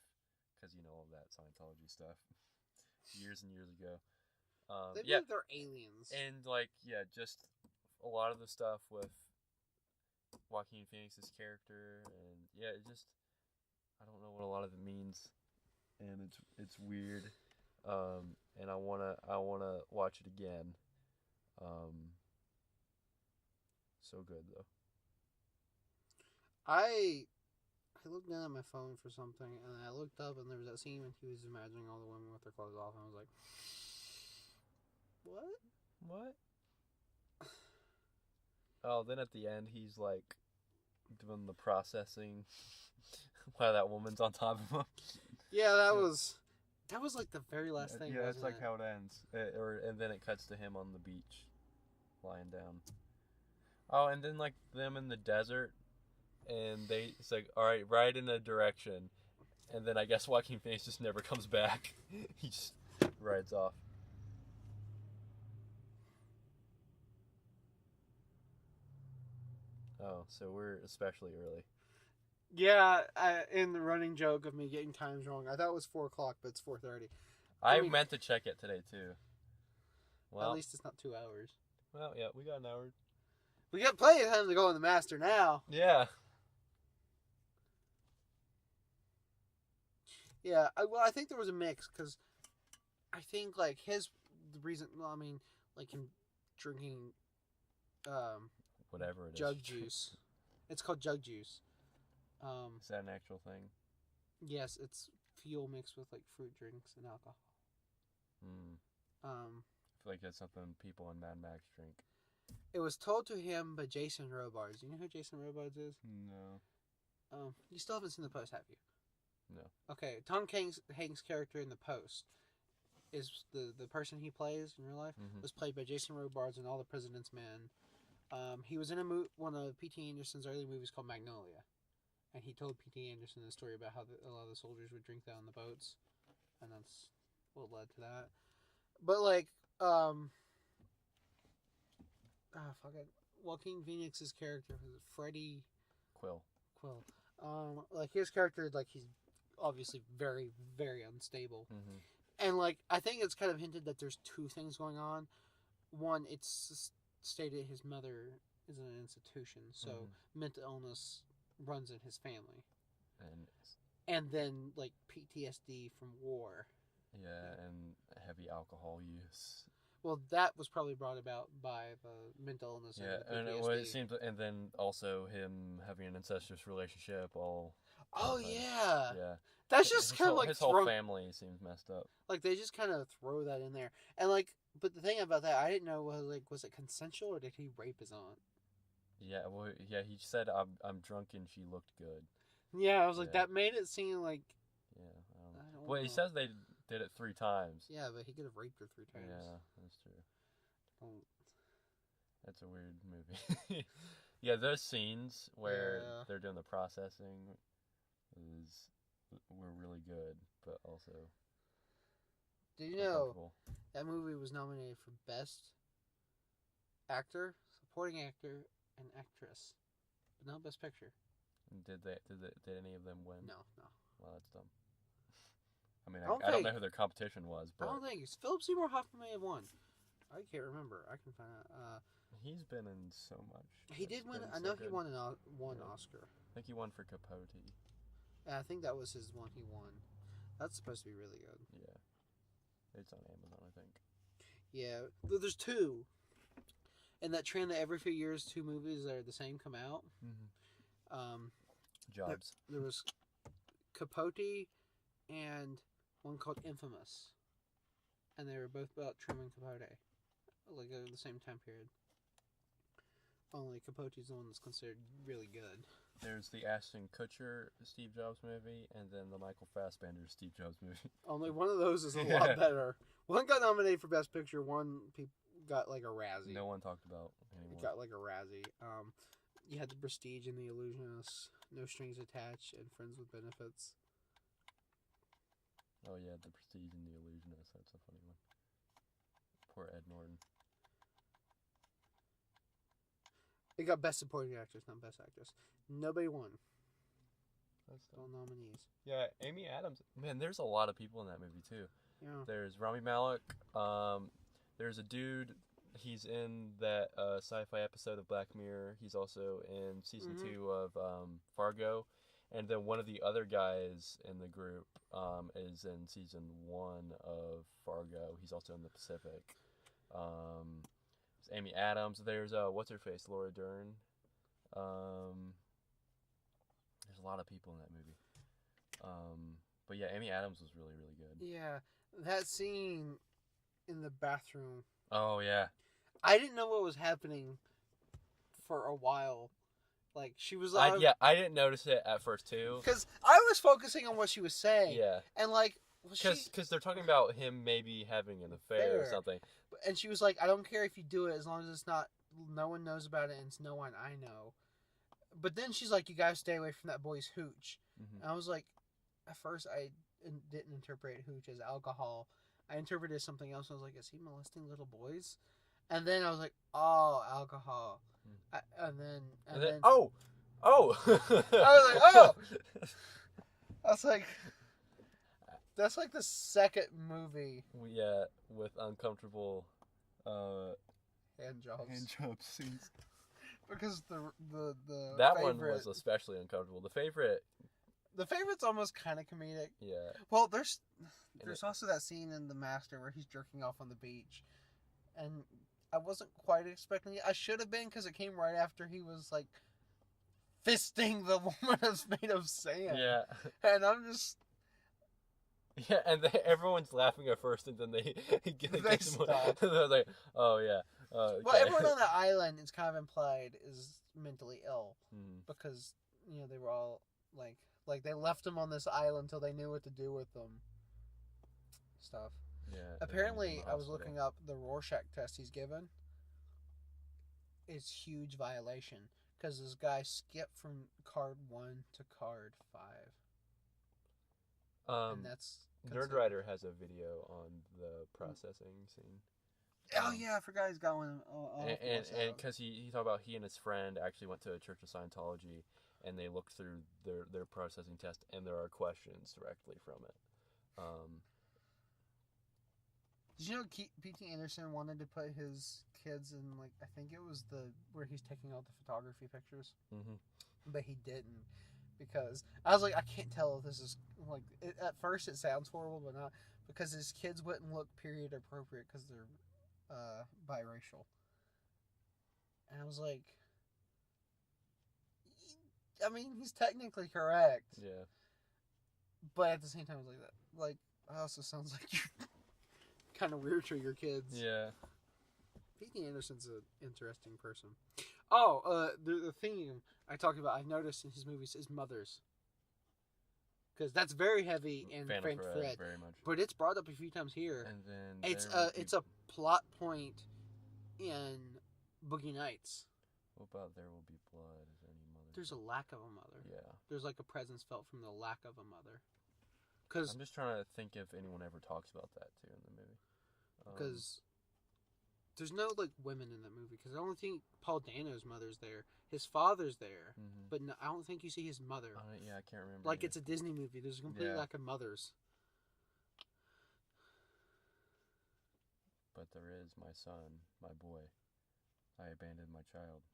because all of that Scientology stuff, years and years ago. They think they're aliens. And just a lot of the stuff with Joaquin Phoenix's character, and it just I don't know what a lot of it means, and it's weird. And I wanna watch it again. So good though. I looked down at my phone for something, and I looked up, and there was that scene when he was imagining all the women with their clothes off, and I was like, "What?" Oh, then at the end, he's doing the processing while that woman's on top of him. Yeah, that was the very last thing. Yeah, that's how it ends. And then it cuts to him on the beach, lying down. Oh, and then them in the desert, and it's all right, ride in a direction, and then I guess Joaquin Phoenix just never comes back. He just rides off. Oh, so we're especially early. Yeah, in the running joke of me getting times wrong, I thought it was 4 o'clock, but it's 4:30. I meant to check it today too. Well, at least it's not 2 hours. Well, yeah, we got an hour. We got plenty of time to go in the Master now. Yeah. Yeah, I think there was a mix, because I think, the reason, him drinking, whatever it jug is. juice. It's called jug juice. Is that an actual thing? Yes, it's fuel mixed with, fruit drinks and alcohol. I feel like that's something people in Mad Max drink. It was told to him by Jason Robards. You know who Jason Robards is? No. You still haven't seen The Post, have you? No. Okay, Tom Hanks' character in The Post is the person he plays in real life, was played by Jason Robards in All the President's Men. He was in one of P.T. Anderson's early movies called Magnolia, and he told P.T. Anderson a story about how a lot of the soldiers would drink that on the boats, and that's what led to that. But Joaquin Phoenix's character was Freddie Quill. His character, he's obviously very, very unstable. And, I think it's kind of hinted that there's 2 things going on. One, it's stated his mother is in an institution, so mental illness runs in his family. And then, PTSD from war. Yeah, and heavy alcohol use. Well, that was probably brought about by the mental illness. Yeah, and the PTSD. it seems, and then also him having an incestuous relationship. Oh yeah. That's just kind of his whole family seems messed up. They just kind of throw that in there, and but the thing about that, I didn't know was it consensual, or did he rape his aunt? Yeah, he said I'm drunk and she looked good. Yeah, I was that made it seem like. Yeah, I don't know. He says they did it 3 times. Yeah, but he could have raped her 3 times. Yeah, that's true. Don't. That's a weird movie. Yeah, those scenes where they're doing the processing were really good, but also. Did you know that movie was nominated for Best Actor, Supporting Actor, and Actress, but not Best Picture? Did any of them win? No. Well, that's dumb. I mean, I don't know who their competition was, but I don't think Philip Seymour Hoffman may have won. I can't remember. I can find out. He's been in so much. He did win. I know he won one Oscar. I think he won for Capote. Yeah, I think that was his one he won. That's supposed to be really good. Yeah. It's on Amazon, I think. Yeah, there's 2. And that trend that every few years 2 movies that are the same come out. Mm-hmm. Jobs. There was Capote and one called Infamous. And they were both about Truman Capote. Like at the same time period. Only Capote's the one that's considered really good. There's the Ashton Kutcher Steve Jobs movie, and then the Michael Fassbender Steve Jobs movie. Only one of those is a lot better. One got nominated for Best Picture, one got like a Razzie. No one talked about anymore. It got like a Razzie. You had The Prestige and The Illusionist, No Strings Attached, and Friends with Benefits. Oh yeah, The Prestige and The Illusionist. That's a funny one. Poor Ed Norton. It got Best Supporting Actress, not Best Actress. Nobody won. That's all nominees. Yeah, Amy Adams. Man, there's a lot of people in that movie too. Yeah. There's Rami Malek. There's a dude. He's in that sci-fi episode of Black Mirror. He's also in season 2 of Fargo. And then one of the other guys in the group is in season 1 of Fargo. He's also in the Pacific. There's Amy Adams. There's what's her face, Laura Dern. There's a lot of people in that movie. But yeah, Amy Adams was really, really good. Yeah, that scene in the bathroom. Oh yeah. I didn't know what was happening for a while. Like she was. I didn't notice it at first too. Because I was focusing on what she was saying. Yeah. And like. Because they're talking about him maybe having an affair or something. And she was like, I don't care if you do it as long as it's not, no one knows about it and it's no one I know. But then she's like, you gotta stay away from that boy's hooch. Mm-hmm. And I was like, at first I didn't interpret hooch as alcohol. I interpreted it as something else. I was like, is he molesting little boys? And then I was like, oh, alcohol. And then oh! I was like, oh! I was like... That's like the second movie. Yeah, with uncomfortable hand jobs scenes. Because the that favorite, one was especially uncomfortable. The favorite's almost kind of comedic. Yeah. Well, there's also that scene in The Master where he's jerking off on the beach, and I wasn't quite expecting it. I should have been because it came right after he was like fisting the woman that's made of sand. Yeah. And I'm just. Yeah, and everyone's laughing at first, and then they stop. They're like, "Oh yeah." Okay. Well, everyone on the island, it's kind of implied, is mentally ill because they were all like they left him on this island until they knew what to do with them. Stuff. Yeah. Apparently, I was looking up the Rorschach test he's given. It's huge violation because this guy skipped from card 1 to card 5. And that's Nerdwriter has a video on the processing scene. Oh yeah, I forgot he's got one. And because he talked about he and his friend actually went to a Church of Scientology, and they looked through their processing test, and there are questions directly from it. Did you know P.T. Anderson wanted to put his kids in I think it was where he's taking all the photography pictures, but he didn't. Because I was like, I can't tell if this is at first it sounds horrible, but not because his kids wouldn't look period appropriate because they're biracial. And I was like, I mean, he's technically correct. Yeah. But at the same time, I was like that. Like, it also sounds like you're kind of weird to your kids. Yeah. P.T. Anderson's an interesting person. Oh, the thing I talked about, I've noticed in his movies is mothers. because that's very heavy in Fan of Phantom Thread. very much. But it's brought up a few times here. And then It's a plot point in Boogie Nights. What about There Will Be Blood? Is there any mother? There's a lack of a mother. Yeah. There's like a presence felt from the lack of a mother. Cause I'm just trying to think if anyone ever talks about that too in the movie. Because there's no like women in that movie. Because I don't think Paul Dano's mother's there. His father's there, but no, I don't think you see his mother. Yeah, I can't remember. Like either. it's a Disney movie. There's a complete lack of mothers. But there is my son, my boy. I abandoned my child.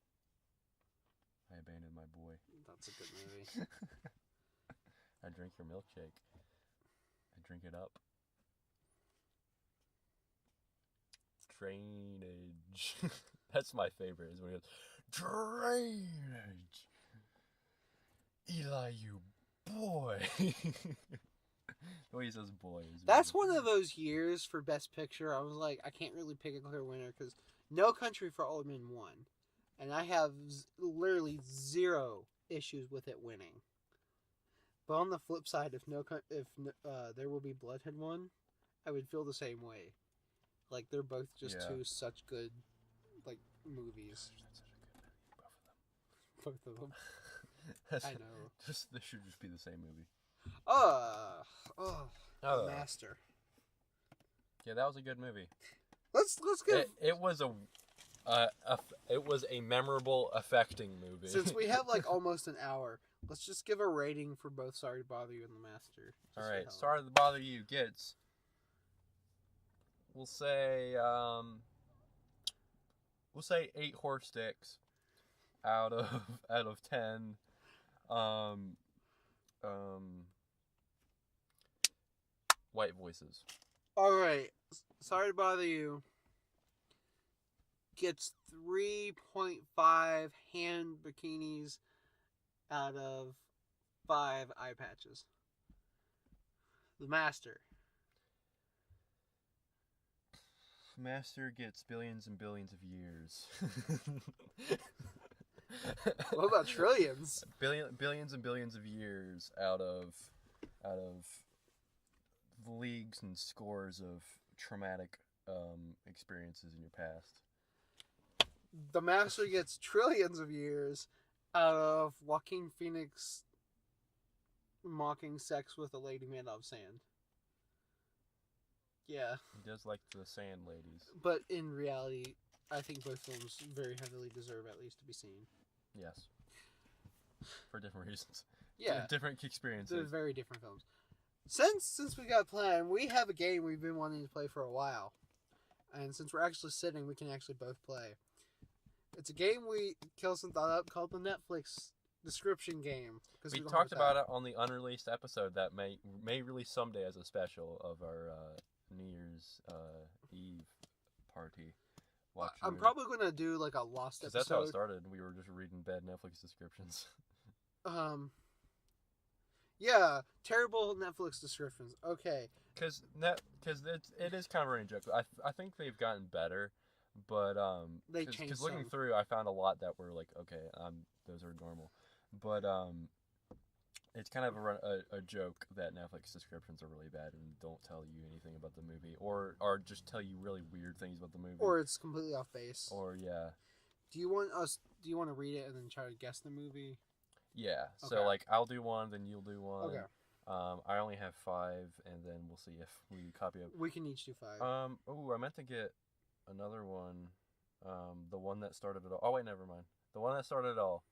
I abandoned my boy. That's a good movie. I drink your milkshake. I drink it up. Drainage. That's my favorite, is when he goes, drainage. Eli, you boy. The way he says boy is That's one of those years for Best Picture. I was like, I can't really pick a clear winner because No Country for Old Men won. And I have literally zero issues with it winning. But on the flip side, if There Will Be Blood had won, I would feel the same way. Like, they're both just such good, like, movies. That's such a good movie, Both of them. I know. They should just be the same movie. Master. Yeah, that was a good movie. Let's give. It was a memorable, affecting movie. Since we have like almost an hour, let's just give a rating for both Sorry to Bother You and The Master. All right, Sorry to Bother You gets. We'll say 8 horse sticks out of 10. White voices. All right, Sorry to Bother You gets 3.5 hand bikinis out of 5 eye patches. The Master gets billions and billions of years. What about trillions? Billions and billions of years out of leagues and scores of traumatic experiences in your past. The Master gets trillions of years out of Joaquin Phoenix mocking sex with a lady made out of sand. Yeah. He does like the sand ladies. But in reality, I think both films very heavily deserve at least to be seen. Yes. For different reasons. Yeah. Different experiences. They're very different films. Since we got planned, we have a game we've been wanting to play for a while. And since we're actually sitting, we can actually both play. It's a game Kelson thought up called the Netflix description game. We talked about it on the unreleased episode that may release someday as a special of our New Year's Eve party. I'm probably going to do like a lost episode. That's how it started. We were just reading bad Netflix descriptions. Yeah, terrible Netflix descriptions. Okay. Because it is kind of a running joke. I think they've gotten better, but they changed. Because looking through, I found a lot that were like, okay, those are normal, but it's kind of a joke that Netflix descriptions are really bad and don't tell you anything about the movie, or just tell you really weird things about the movie, or it's completely off base. Or yeah. Do you want to read it and then try to guess the movie? Yeah. Okay. So like I'll do one, then you'll do one. Okay. I only have 5, and then we'll see if we copy it. We can each do 5. I meant to get another one. The one that started it all. Oh wait, never mind. The one that started it all.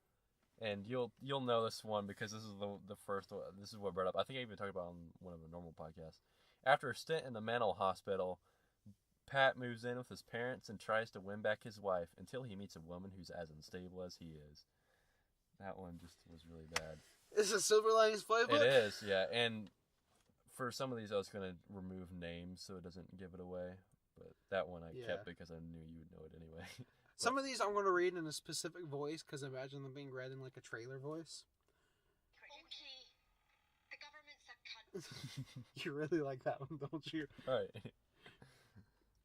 And you'll know this one because this is the first one. This is what brought up. I think I even talked about it on one of the normal podcasts. After a stint in the mental hospital, Pat moves in with his parents and tries to win back his wife until he meets a woman who's as unstable as he is. That one just was really bad. Is it Silver Linings Playbook? It is, yeah. And for some of these, I was going to remove names so it doesn't give it away. But that one I kept because I knew you would know it anyway. Some of these I'm going to read in a specific voice because imagine them being read in like a trailer voice. Okay, the government's a cunt. You really like that one, don't you?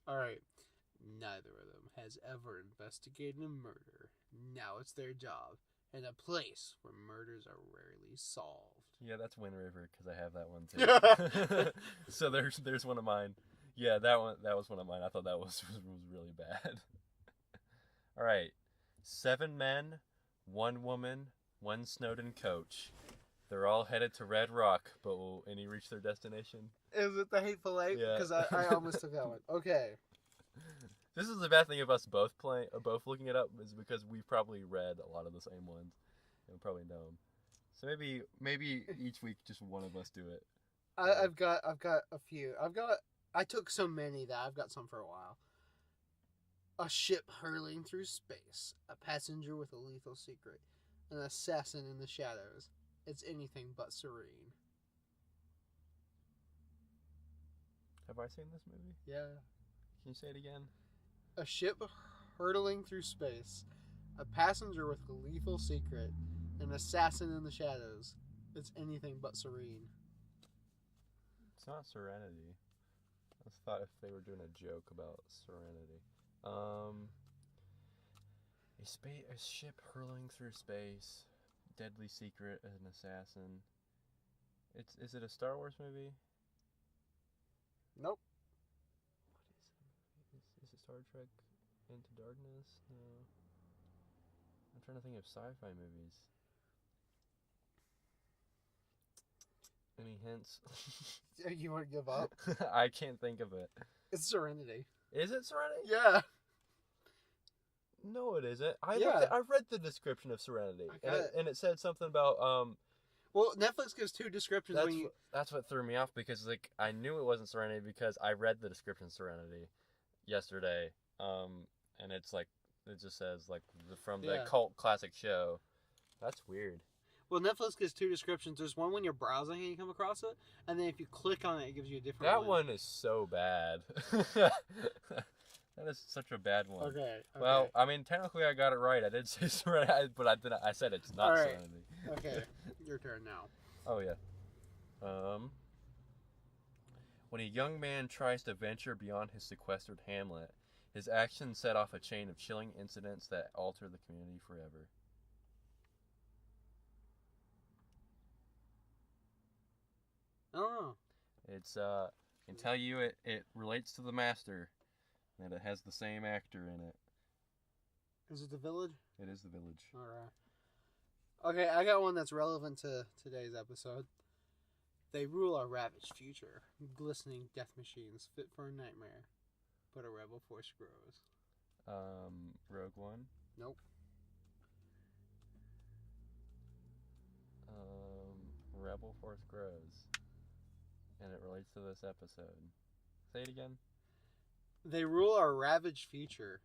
All right. Neither of them has ever investigated a murder. Now it's their job in a place where murders are rarely solved. Yeah, that's Wind River because I have that one too. So there's one of mine. Yeah, that was one of mine. I thought that was really bad. All right, 7 men, 1 woman, 1 Snowden coach. They're all headed to Red Rock, but will any reach their destination? Is it the Hateful Eight? Yeah. Because I almost took that one. Okay. This is the bad thing of us both looking it up is because we've probably read a lot of the same ones and we probably know them. So maybe each week just one of us do it. I've got a few. I took so many that I've got some for a while. A ship hurling through space, a passenger with a lethal secret, an assassin in the shadows. It's anything but serene. Have I seen this movie? Yeah. Can you say it again? A ship hurtling through space, a passenger with a lethal secret, an assassin in the shadows. It's anything but serene. It's not Serenity. I thought if they were doing a joke about Serenity. A ship hurling through space, deadly secret, an assassin. Is it a Star Wars movie? Nope. Is it Star Trek Into Darkness? No. I'm trying to think of sci-fi movies. Any hints? You want to give up? I can't think of it. It's Serenity. Is it Serenity? Yeah. No, it isn't. I read the description of Serenity, and it said something about Well, Netflix gives 2 descriptions That's what threw me off because I knew it wasn't Serenity because I read the description of Serenity yesterday, and it's it just says from the cult classic show. That's weird. Well, Netflix gives 2 descriptions. There's one when you're browsing and you come across it, and then if you click on it, it gives you a different one. That one is so bad. That is such a bad one. Okay. Well, I mean, technically I got it right. I did say Serenity, but I said it's not Serenity. Okay, your turn now. Oh, yeah. When a young man tries to venture beyond his sequestered hamlet, his actions set off a chain of chilling incidents that alter the community forever. I don't know. It's, I can tell you it relates to The Master, and it has the same actor in it. Is it The Village? It is The Village. Alright. Okay, I got one that's relevant to today's episode. They rule our ravaged future. Glistening death machines fit for a nightmare. But a rebel force grows. Rogue One? Nope. Rebel force grows. And it relates to this episode. Say it again. They rule our ravaged future.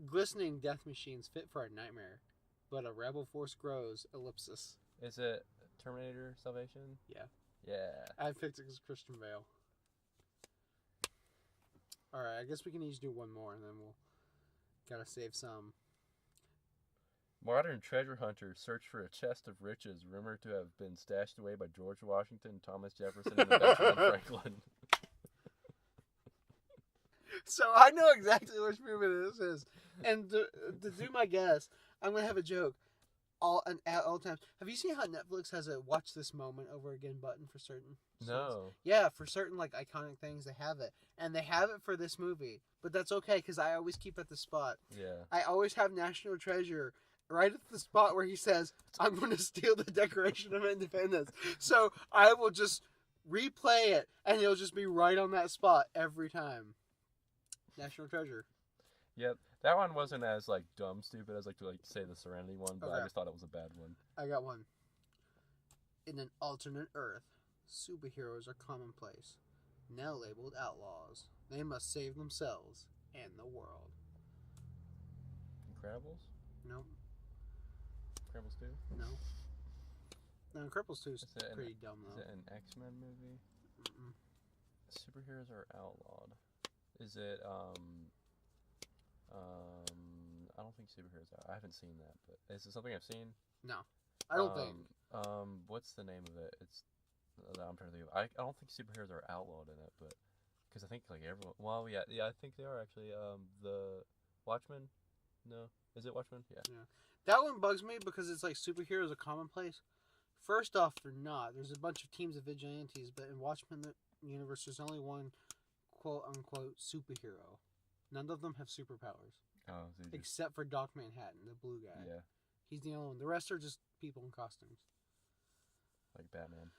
Glistening death machines fit for a nightmare. But a rebel force grows. Ellipsis. Is it Terminator Salvation? Yeah. Yeah. I picked it because Christian Bale. Alright, I guess we can each do one more and then we'll gotta save some. Modern treasure hunters search for a chest of riches rumored to have been stashed away by George Washington, Thomas Jefferson, and Benjamin Franklin. So I know exactly which movie this is. And to do my guess, I'm going to have a joke at all times. Have you seen how Netflix has a watch this moment over again button for certain No. scenes? Yeah, for certain iconic things they have it. And they have it for this movie. But that's okay because I always keep at the spot. Yeah. I always have National Treasure right at the spot where he says, I'm going to steal the Declaration of Independence. So I will just replay it and it'll just be right on that spot every time. National Treasure. Yep. That one wasn't as dumb stupid as to say the Serenity one, but I Okay. just thought it was a bad one. I got one. In an alternate Earth, superheroes are commonplace, now labeled outlaws. They must save themselves and the world. Incredibles? No, Incredibles 2? no. No, Cripples 2 is Is it pretty dumb Is though. it an X-Men movie? Mm-mm. Superheroes are outlawed. Is it, I don't think superheroes are. I haven't seen that, but is it something I've seen? No, I don't think. What's the name of it? I'm trying to think of. I don't think superheroes are outlawed in it, but because I think everyone. Well, yeah, I think they are actually. The Watchmen. No, is it Watchmen? Yeah. That one bugs me because it's superheroes are commonplace. First off, they're not. There's a bunch of teams of vigilantes, but in Watchmen universe, there's only one quote-unquote superhero. None of them have superpowers. Oh, so you just, Except for Doc Manhattan, the blue guy. yeah, He's the only one. The rest are just people in costumes. like Batman.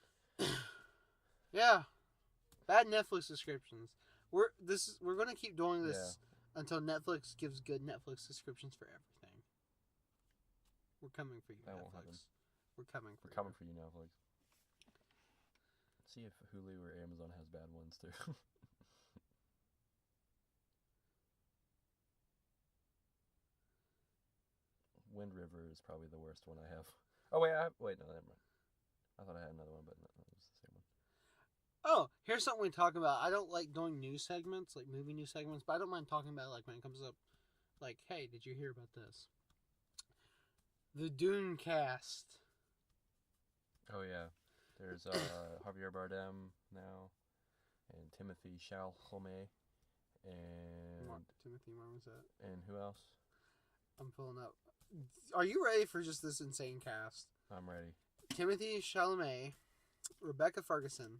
Yeah. Bad Netflix subscriptions. We're gonna keep doing this until Netflix gives good Netflix subscriptions for everything. We're coming for you, That Netflix. won't happen. We're coming for We're you. coming for you, Netflix. See if Hulu or Amazon has bad ones too. Wind River is probably the worst one I have. Oh wait, no, never mind. I thought I had another one, but no, it was the same one. Oh, here's something we talk about. I don't like doing news segments, like movie news segments, but I don't mind talking about it, like when it comes up, like, hey, did you hear about this? The Dune cast. Oh yeah, there's Javier Bardem now, and Timothy Chalamet, and Timothy Marmoset. and who else? I'm pulling up. Are you ready for just this insane cast? I'm ready. Timothy Chalamet, Rebecca Ferguson,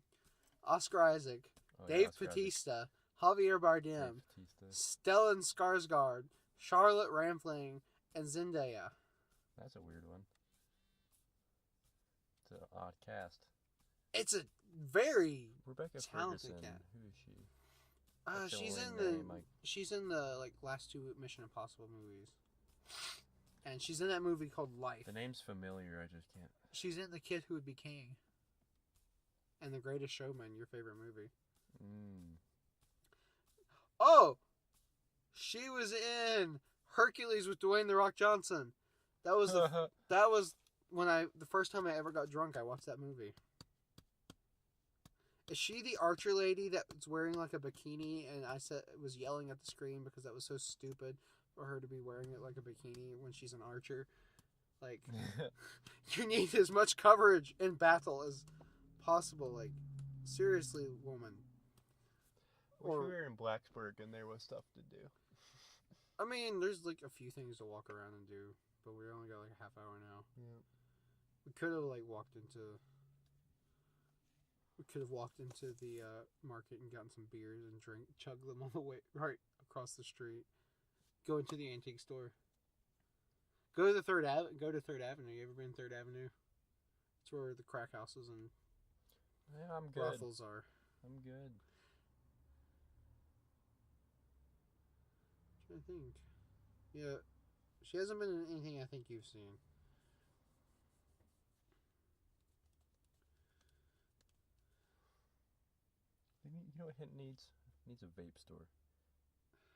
Oscar Isaac, Oh, yeah, Dave Oscar Isaac. Bautista, Javier Bardem, Dave Bautista. Stellan Skarsgård, Charlotte Rampling, and Zendaya. That's a weird one. It's an odd cast. It's a very Rebecca talented Ferguson. cat. Who is she? That's the she's only in the name I- she's in the like last two Mission Impossible movies, and she's in that movie called Life. The name's familiar. I just can't. She's in The Kid Who Would Be King, and The Greatest Showman, your favorite movie. Oh, she was in Hercules with Dwayne The Rock Johnson. That was when the first time I ever got drunk. I watched that movie. Is she the archer lady that's wearing like a bikini? And I was yelling at the screen because that was so stupid for her to be wearing it like a bikini when she's an archer. Like, you need as much coverage in battle as possible. Like, seriously, woman. Wish we were in Blacksburg and there was stuff to do. I mean, there's like a few things to walk around and do, but we only got like a half hour now. Yeah. We could have like walked into the market and gotten some beers and chug them on the way right across the street. Go into the antique store. Go to Third Avenue. You ever been to Third Avenue? It's where the crack houses and Yeah, I'm good. brothels are. I'm good. I'm trying to think. Yeah, she hasn't been in anything I think you've seen. You know what Hint needs? It needs a vape store.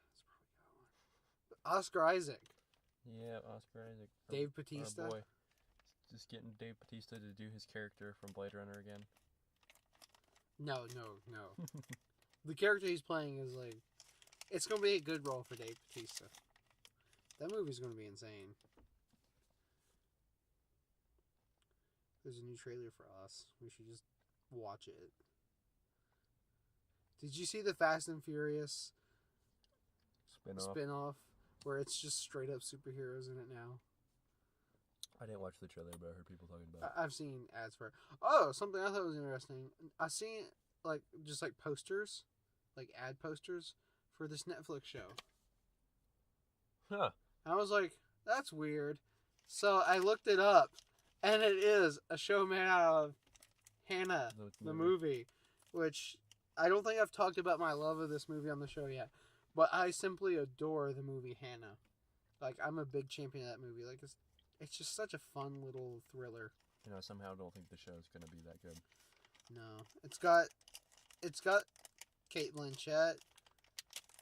That's probably got one. Oscar Isaac. Yeah, Oscar Isaac. Dave Bautista. Our boy. Just getting Dave Bautista to do his character from Blade Runner again. No. The character he's playing is like... It's going to be a good role for Dave Bautista. That movie's going to be insane. There's a new trailer for Us. We should just watch it. Did you see the Fast and Furious spin-off? Where it's just straight up superheroes in it now. I didn't watch the trailer, but I heard people talking about it. I've seen ads for it. Oh, something I thought was interesting. I seen just posters, like ad posters for this Netflix show. Huh. And I was like, that's weird. So I looked it up, and it is a show made out of Hannah, the movie, which I don't think I've talked about my love of this movie on the show yet. But I simply adore the movie Hannah. Like, I'm a big champion of that movie. Like, it's just such a fun little thriller. You know, somehow don't think the show's gonna be that good. No. It's got Kate Blanchett,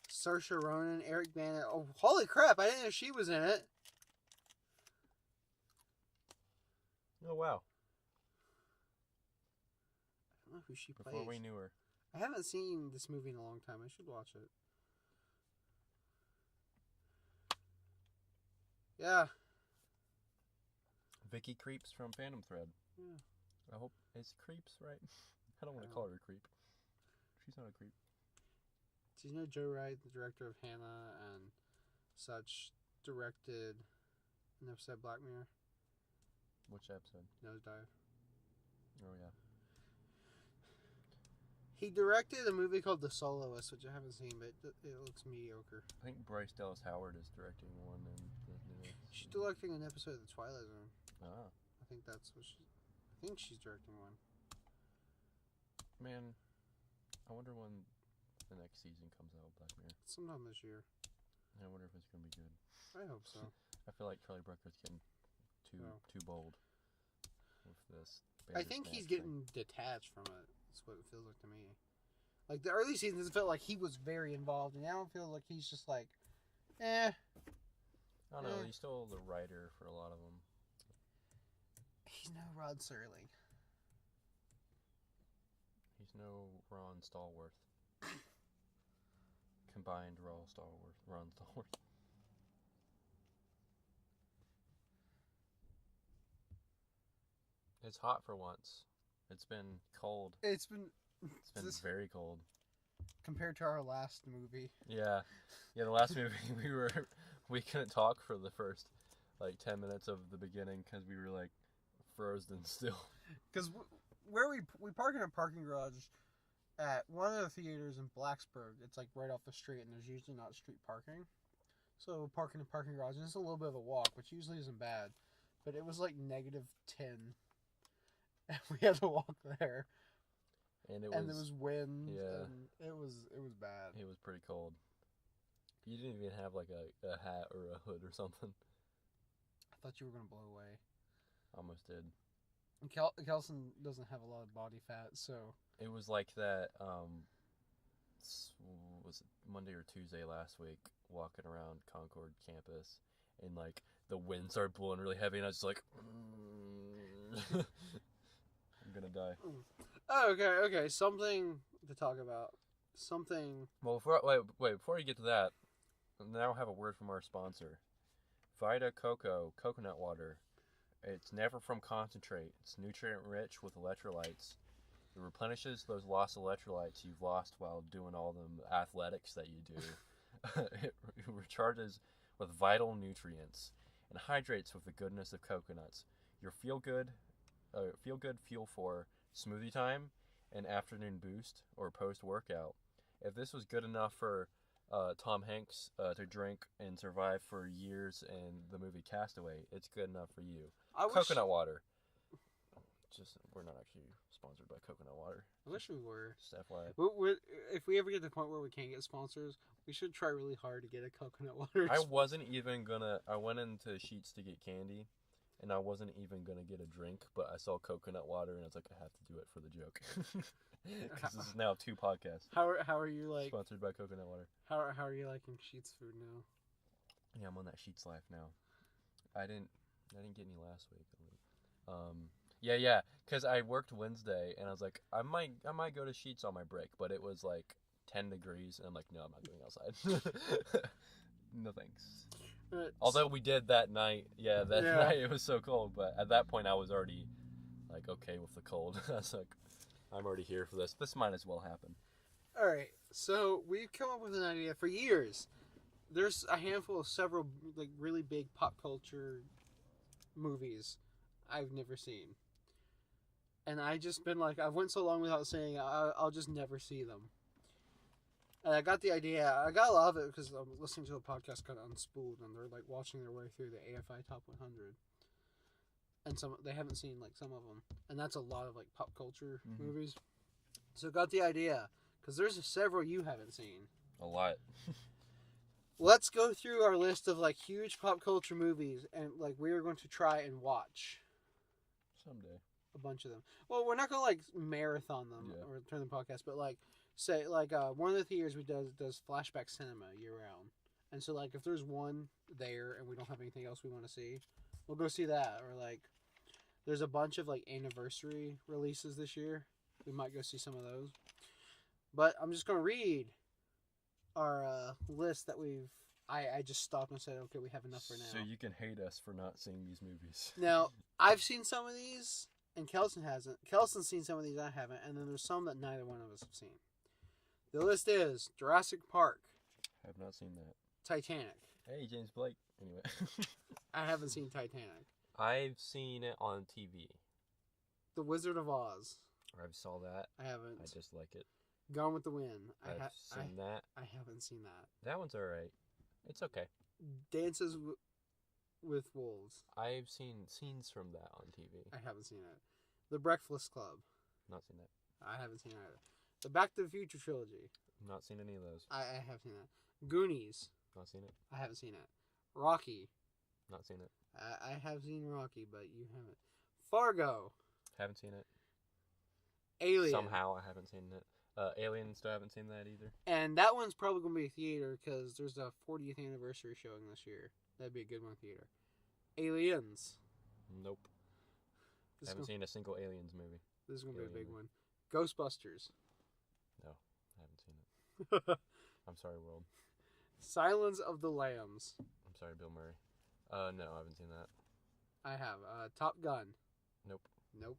Saoirse Ronan, Eric Bana. Oh, holy crap, I didn't know she was in it. Oh, wow. I don't know who she plays. Before we knew her. I haven't seen this movie in a long time. I should watch it. Yeah. Vicky Creeps from Phantom Thread. Yeah. I hope it's Creeps, right? I don't want to call her a creep. She's not a creep. Do you know Joe Wright, the director of Hannah and such, directed an episode of Black Mirror? Which episode? Nosedive. Oh yeah. He directed a movie called The Soloist, which I haven't seen, but it looks mediocre. I think Bryce Dallas Howard is directing one in the new. She's directing an episode of The Twilight Zone. Ah. I think that's what she. I think she's directing one. Man, I wonder when the next season comes out of Black Mirror. Sometime this year. I wonder if it's gonna be good. I hope so. I feel like Charlie Brooker's getting too bold with this. I think he's getting detached from it. That's what it feels like to me. Like the early seasons, it felt like he was very involved, and now it feels like he's just like, eh. I don't know. He's still the writer for a lot of them. He's no Rod Serling. He's no Ron Stallworth. Combined Ron Stallworth. It's hot for once. It's been cold. It's been Very cold. compared to our last movie. Yeah, the last movie we couldn't talk for the first like 10 minutes of the beginning because we were like frozen still. Because where we park in a parking garage at one of the theaters in Blacksburg, it's like right off the street, and there's usually not street parking. So we'll park in a parking garage, and it's a little bit of a walk, which usually isn't bad. But it was like -10, and we had to walk there. And there was wind. Yeah. And it was bad. It was pretty cold. You didn't even have like a hat or a hood or something. I thought you were gonna blow away. Almost did. And Kelson doesn't have a lot of body fat, so It was like that. Was it Monday or Tuesday last week? Walking around Concord campus, and like the wind started blowing really heavy, and I was just like, I'm gonna die. Oh, okay. Something to talk about. Something. Well, before you get to that, now have a word from our sponsor, Vita Coco Coconut Water. It's never from concentrate. It's nutrient rich with electrolytes. It replenishes those lost electrolytes you've lost while doing all them athletics that you do. It recharges with vital nutrients and hydrates with the goodness of coconuts. Your feel good fuel for smoothie time and afternoon boost or post workout. If this was good enough for Tom Hanks to drink and survive for years in the movie Castaway, it's good enough for you. Coconut water. We're not actually sponsored by coconut water. I wish we were. Just FYI. If we ever get to the point where we can't get sponsors, we should try really hard to get a coconut water. I wasn't even gonna. I went into Sheetz to get candy, and I wasn't even gonna get a drink, but I saw coconut water, and I was like, I have to do it for the joke. Because this is now 2 podcasts. How are you like? Sponsored by coconut water. How are you liking Sheetz food now? Yeah, I'm on that Sheetz life now. I didn't get any last week. Yeah, because I worked Wednesday, and I was like, I might go to Sheetz on my break, but it was like 10 degrees, and I'm like, no, I'm not going outside. No thanks. Although we did that night, night it was so cold, but at that point I was already like okay with the cold. I was like, I'm already here for this. This might as well happen. All right, so we've come up with an idea for years. There's a handful of several like really big pop culture movies I've never seen. And I just been like, I went so long without saying I'll just never see them. And I got the idea. I got a lot of it because I'm listening to a podcast called Unspooled, and they're like watching their way through the AFI Top 100. And they haven't seen like some of them, and that's a lot of like pop culture movies. So I got the idea because there's several you haven't seen. A lot. Let's go through our list of like huge pop culture movies, and like we are going to try and watch Someday. a bunch of them. Well, we're not gonna like marathon them or turn the podcast, but like say like one of the theaters we does flashback cinema year round, and so like if there's one there and we don't have anything else we want to see, we'll go see that. Or like there's a bunch of like anniversary releases this year, we might go see some of those. But I'm just gonna read our list that I just stopped and said, okay, we have enough for now. So you can hate us for not seeing these movies. Now, I've seen some of these, and Kelson hasn't. Kelson's seen some of these, I haven't, and then there's some that neither one of us have seen. The list is Jurassic Park. I have not seen that. Titanic. Hey, James Blake. Anyway. I haven't seen Titanic. I've seen it on TV. The Wizard of Oz. I saw that. I haven't. I just like it. Gone with the Wind. I've seen that. I haven't seen that. That one's alright. It's okay. Dances with Wolves. I've seen scenes from that on TV. I haven't seen it. The Breakfast Club. Not seen that. I haven't seen it either. The Back to the Future trilogy. Not seen any of those. I have seen that. Goonies. Not seen it. I haven't seen it. Rocky. Not seen it. I have seen Rocky, but you haven't. Fargo. Haven't seen it. Alien. Somehow I haven't seen it. Alien, still haven't seen that either. And that one's probably going to be a theater because there's a 40th anniversary showing this year. That'd be a good one theater. Aliens. Nope. Haven't seen a single Aliens movie. This is going to be a big movie. one. Ghostbusters. No, I haven't seen it. I'm sorry, world. Silence of the Lambs. I'm sorry, Bill Murray. No, I haven't seen that. I have. Top Gun. Nope. Nope.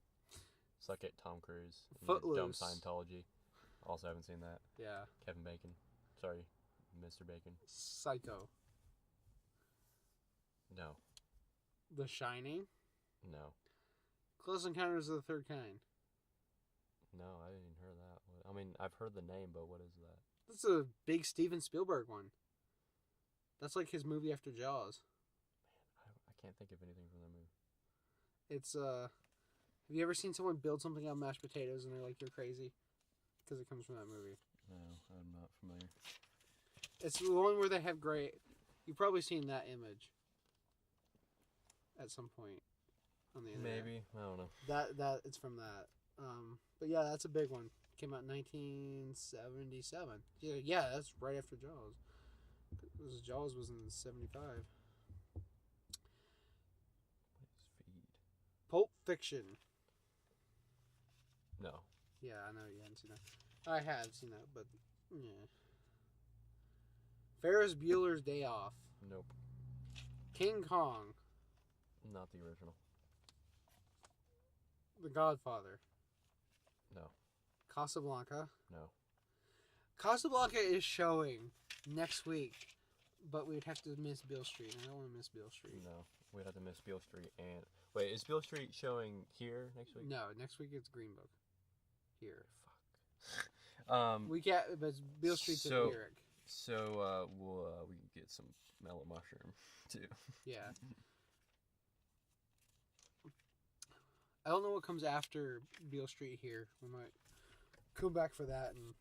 Suck it, Tom Cruise. And your dumb Footloose. Scientology. Also haven't seen that. Yeah. Kevin Bacon. Sorry, Mr. Bacon. Psycho. No. The Shining. No. Close Encounters of the Third Kind. No, I didn't even hear that. I mean, I've heard the name, but what is that? That's a big Steven Spielberg one. That's like his movie after Jaws. Man, I can't think of anything from that movie. It's have you ever seen someone build something out of mashed potatoes and they're like, you're crazy? Because it comes from that movie. No, I'm not familiar. It's the one where they have great. You've probably seen that image at some point on the internet. Maybe, I don't know. That it's from that. But yeah, that's a big one. Came out in 1977. Yeah, that's right after Jaws. Because Jaws was in 75. What is feed? Pulp Fiction. No. Yeah, I know you haven't seen that. I have seen that, but yeah. Ferris Bueller's Day Off. Nope. King Kong. Not the original. The Godfather. No. Casablanca. No. Casablanca is showing next week, but we'd have to miss Beale Street. I don't want to miss Beale Street. No. We'd have to miss Beale Street and... Wait, is Beale Street showing here next week? No, next week it's Green Book. Here. Fuck. We can't, but Beale Street's in Lyric. So, we can get some mellow mushroom, too. Yeah. I don't know what comes after Beale Street here. We might come back for that and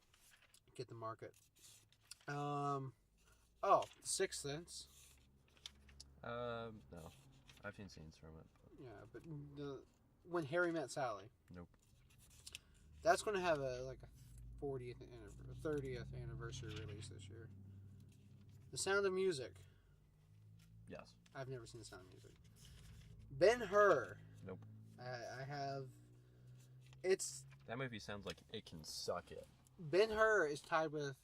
get the market. Sixth Sense. No. I've seen scenes from it. But... Yeah, but When Harry Met Sally. Nope. That's going to have a 30th anniversary release this year. The Sound of Music. Yes. I've never seen The Sound of Music. Ben-Hur. Nope. I have. It's That movie sounds like it can suck it. Ben-Hur is tied with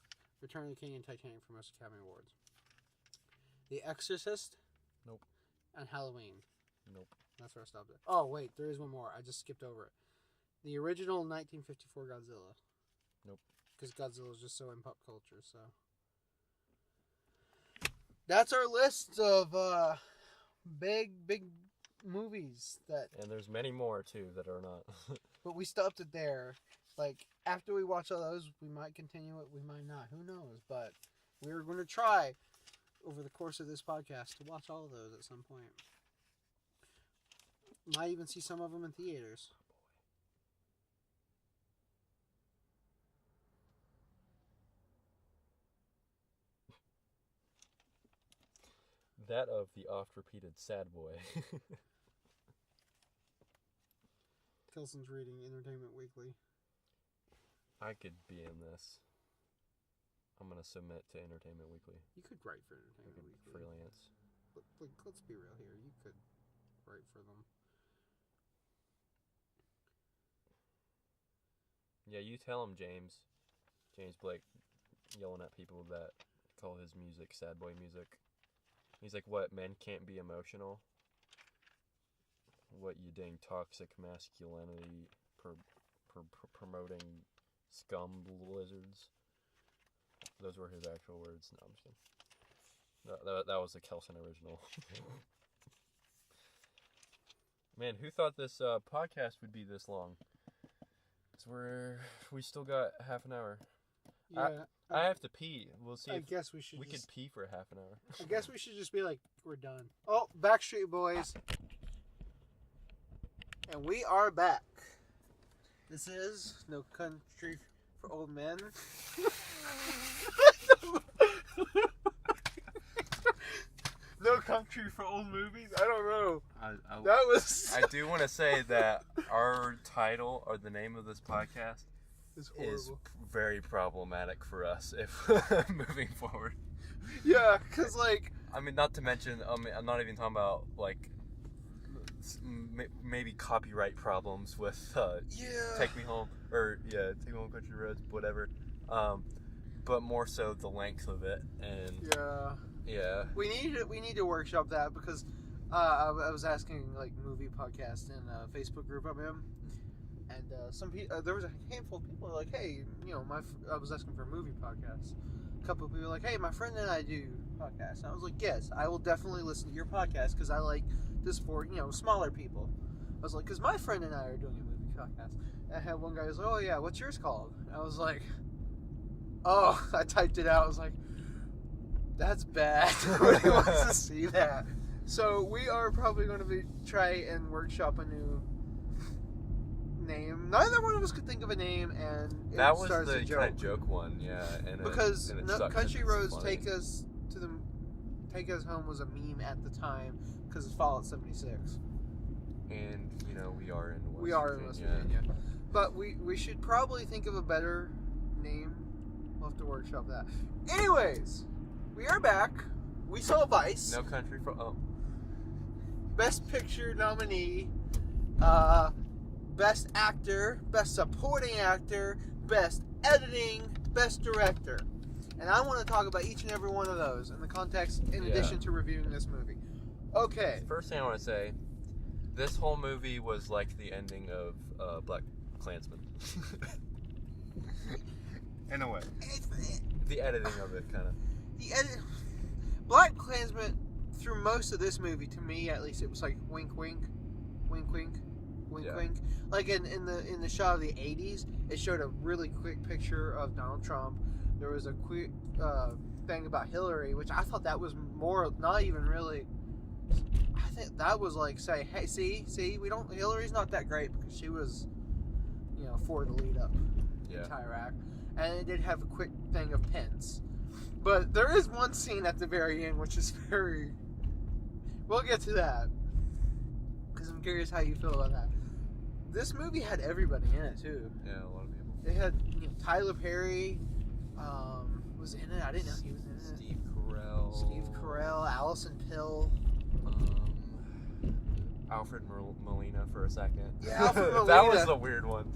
Return of the King and Titanic for most Academy Awards. The Exorcist. Nope. And Halloween. Nope. That's where I stopped it. Oh wait, there is one more. I just skipped over it. The original 1954 Godzilla. Nope. Because Godzilla is just so in pop culture. So that's our list of big movies that. And there's many more too that are not. But we stopped it there. Like, after we watch all those, we might continue it, we might not. Who knows? But we're going to try, over the course of this podcast, to watch all of those at some point. Might even see some of them in theaters. That of the oft-repeated sad boy. Kelson's reading Entertainment Weekly. I could be in this. I'm going to submit to Entertainment Weekly. You could write for I Entertainment could Weekly. freelance. But, like, let's be real here. You could write for them. Yeah, you tell him, James. James Blake yelling at people that call his music sad boy music. He's like, what, men can't be emotional? What, you dang toxic masculinity promoting scum lizards? Those were his actual words. No, I'm just kidding. That was the Kelson original. Man, who thought this podcast would be this long? Because we still got half an hour. Yeah. I have to pee. We'll see. I guess we should. We could pee for half an hour. I guess we should just be like, we're done. Oh, Backstreet Boys. And we are back. This is No Country for Old Men. No Country for Old Movies? I don't know. That was... I do want to say that our title, or the name of this podcast, It's horrible. is very problematic for us if moving forward. Yeah, because, like... I mean, not to mention, I'm not even talking about, like, maybe copyright problems with Take Me Home, Take Me Home Country Roads, whatever. But more so the length of it, and yeah. We need to workshop that because I was asking like movie podcast in a Facebook group I'm in, and some people there was a handful of people like, hey, you know, I was asking for a movie podcast. A couple of people were like, hey, my friend and I do podcasts. And I was like, yes, I will definitely listen to your podcast because I like this for, you know, smaller people. I was like, because my friend and I are doing a movie podcast. And I had one guy who was like, oh yeah, what's yours called? And I was like, oh, I typed it out. I was like, that's bad. Nobody wants to see that. So we are probably going to try and workshop a new name. Neither one of us could think of a name, and that was the kind of joke one, yeah. And because Country Roads funny. Take Us Home was a meme at the time because it's Fallout 76. And you know we are in West Virginia. But we should probably think of a better name. We'll have to workshop that. Anyways, we are back. We saw Vice. No Country for Best Picture nominee, Best Actor, Best Supporting Actor, Best Editing, Best Director. And I want to talk about each and every one of those in the context, in addition to reviewing this movie. Okay. First thing I want to say, this whole movie was like the ending of Black Klansman. In a way. The editing of it, kind of. Black Klansman, through most of this movie, to me at least, it was like wink, wink, wink, wink, wink, wink. Like in the shot of the 80s, it showed a really quick picture of Donald Trump. There was a quick thing about Hillary, which I thought that was more, not even really. I think that was like say, hey, see, Hillary's not that great because she was, you know, for the lead up to Iraq. And it did have a quick thing of Pence. But there is one scene at the very end which is very... We'll get to that. Because I'm curious how you feel about that. This movie had everybody in it, too. Yeah, a lot of people. It had, you know, Tyler Perry was in it. I didn't know he was in it. Steve Carell, Allison Pill. Alfred Molina for a second. Yeah, Alfred Molina. That was the weird one.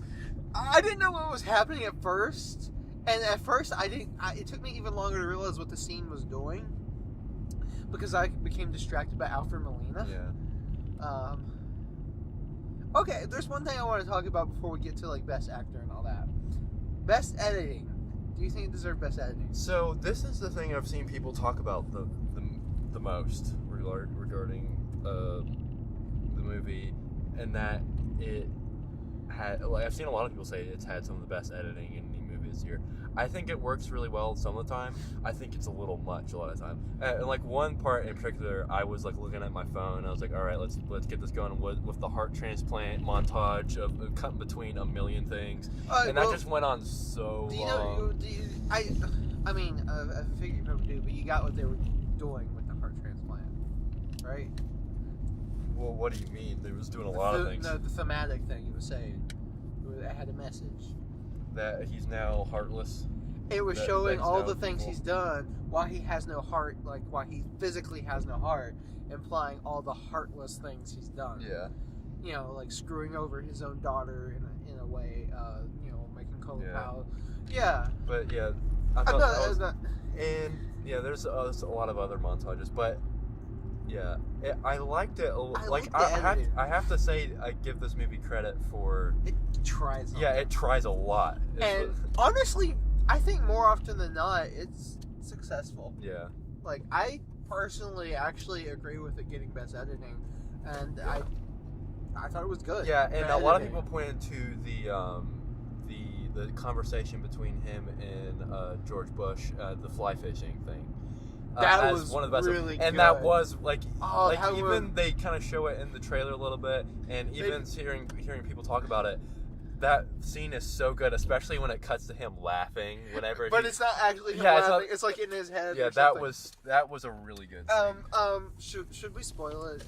I didn't know what was happening at first. And at first, it took me even longer to realize what the scene was doing. Because I became distracted by Alfred Molina. Yeah. Okay, there's one thing I want to talk about before we get to, like, Best Actor and all that. Best Editing. Do you think it deserved Best Editing? So, this is the thing I've seen people talk about the most regarding the movie. And that it had... Like, I've seen a lot of people say it's had some of the best editing in any movie this year. I think it works really well some of the time. I think it's a little much a lot of the time. And like one part in particular, I was like looking at my phone and I was like, all right, let's get this going with the heart transplant montage of cutting between a million things. And that just went on so long. I mean, I figured you probably do, but you got what they were doing with the heart transplant, right? Well, what do you mean? They was doing a lot of things. No, the thematic thing you were saying. It had a message. That he's now heartless. It was showing all the things he's done while he has no heart, like why he physically has no heart, implying all the heartless things he's done. Yeah. You know, like screwing over his own daughter in a way, you know, making Colin Powell. Yeah. But yeah, I thought that was, and yeah, there's a lot of other montages, but yeah, I liked it. I have to say, I give this movie credit for it tries. It tries a lot. And honestly, I think more often than not, it's successful. Yeah. Like I personally actually agree with it getting best editing, and I thought it was good. Yeah, and The a lot of editing. people pointed to the conversation between him and George Bush, the fly fishing thing. That as was one of the best, really and good. that was like that even was- they kind of show it in the trailer a little bit, and even hearing people talk about it. That scene is so good, especially when it cuts to him laughing whenever. But it's not actually him Yeah, it's laughing. not- It's like in his head. Yeah, or that something. was a really good scene. Should we spoil it?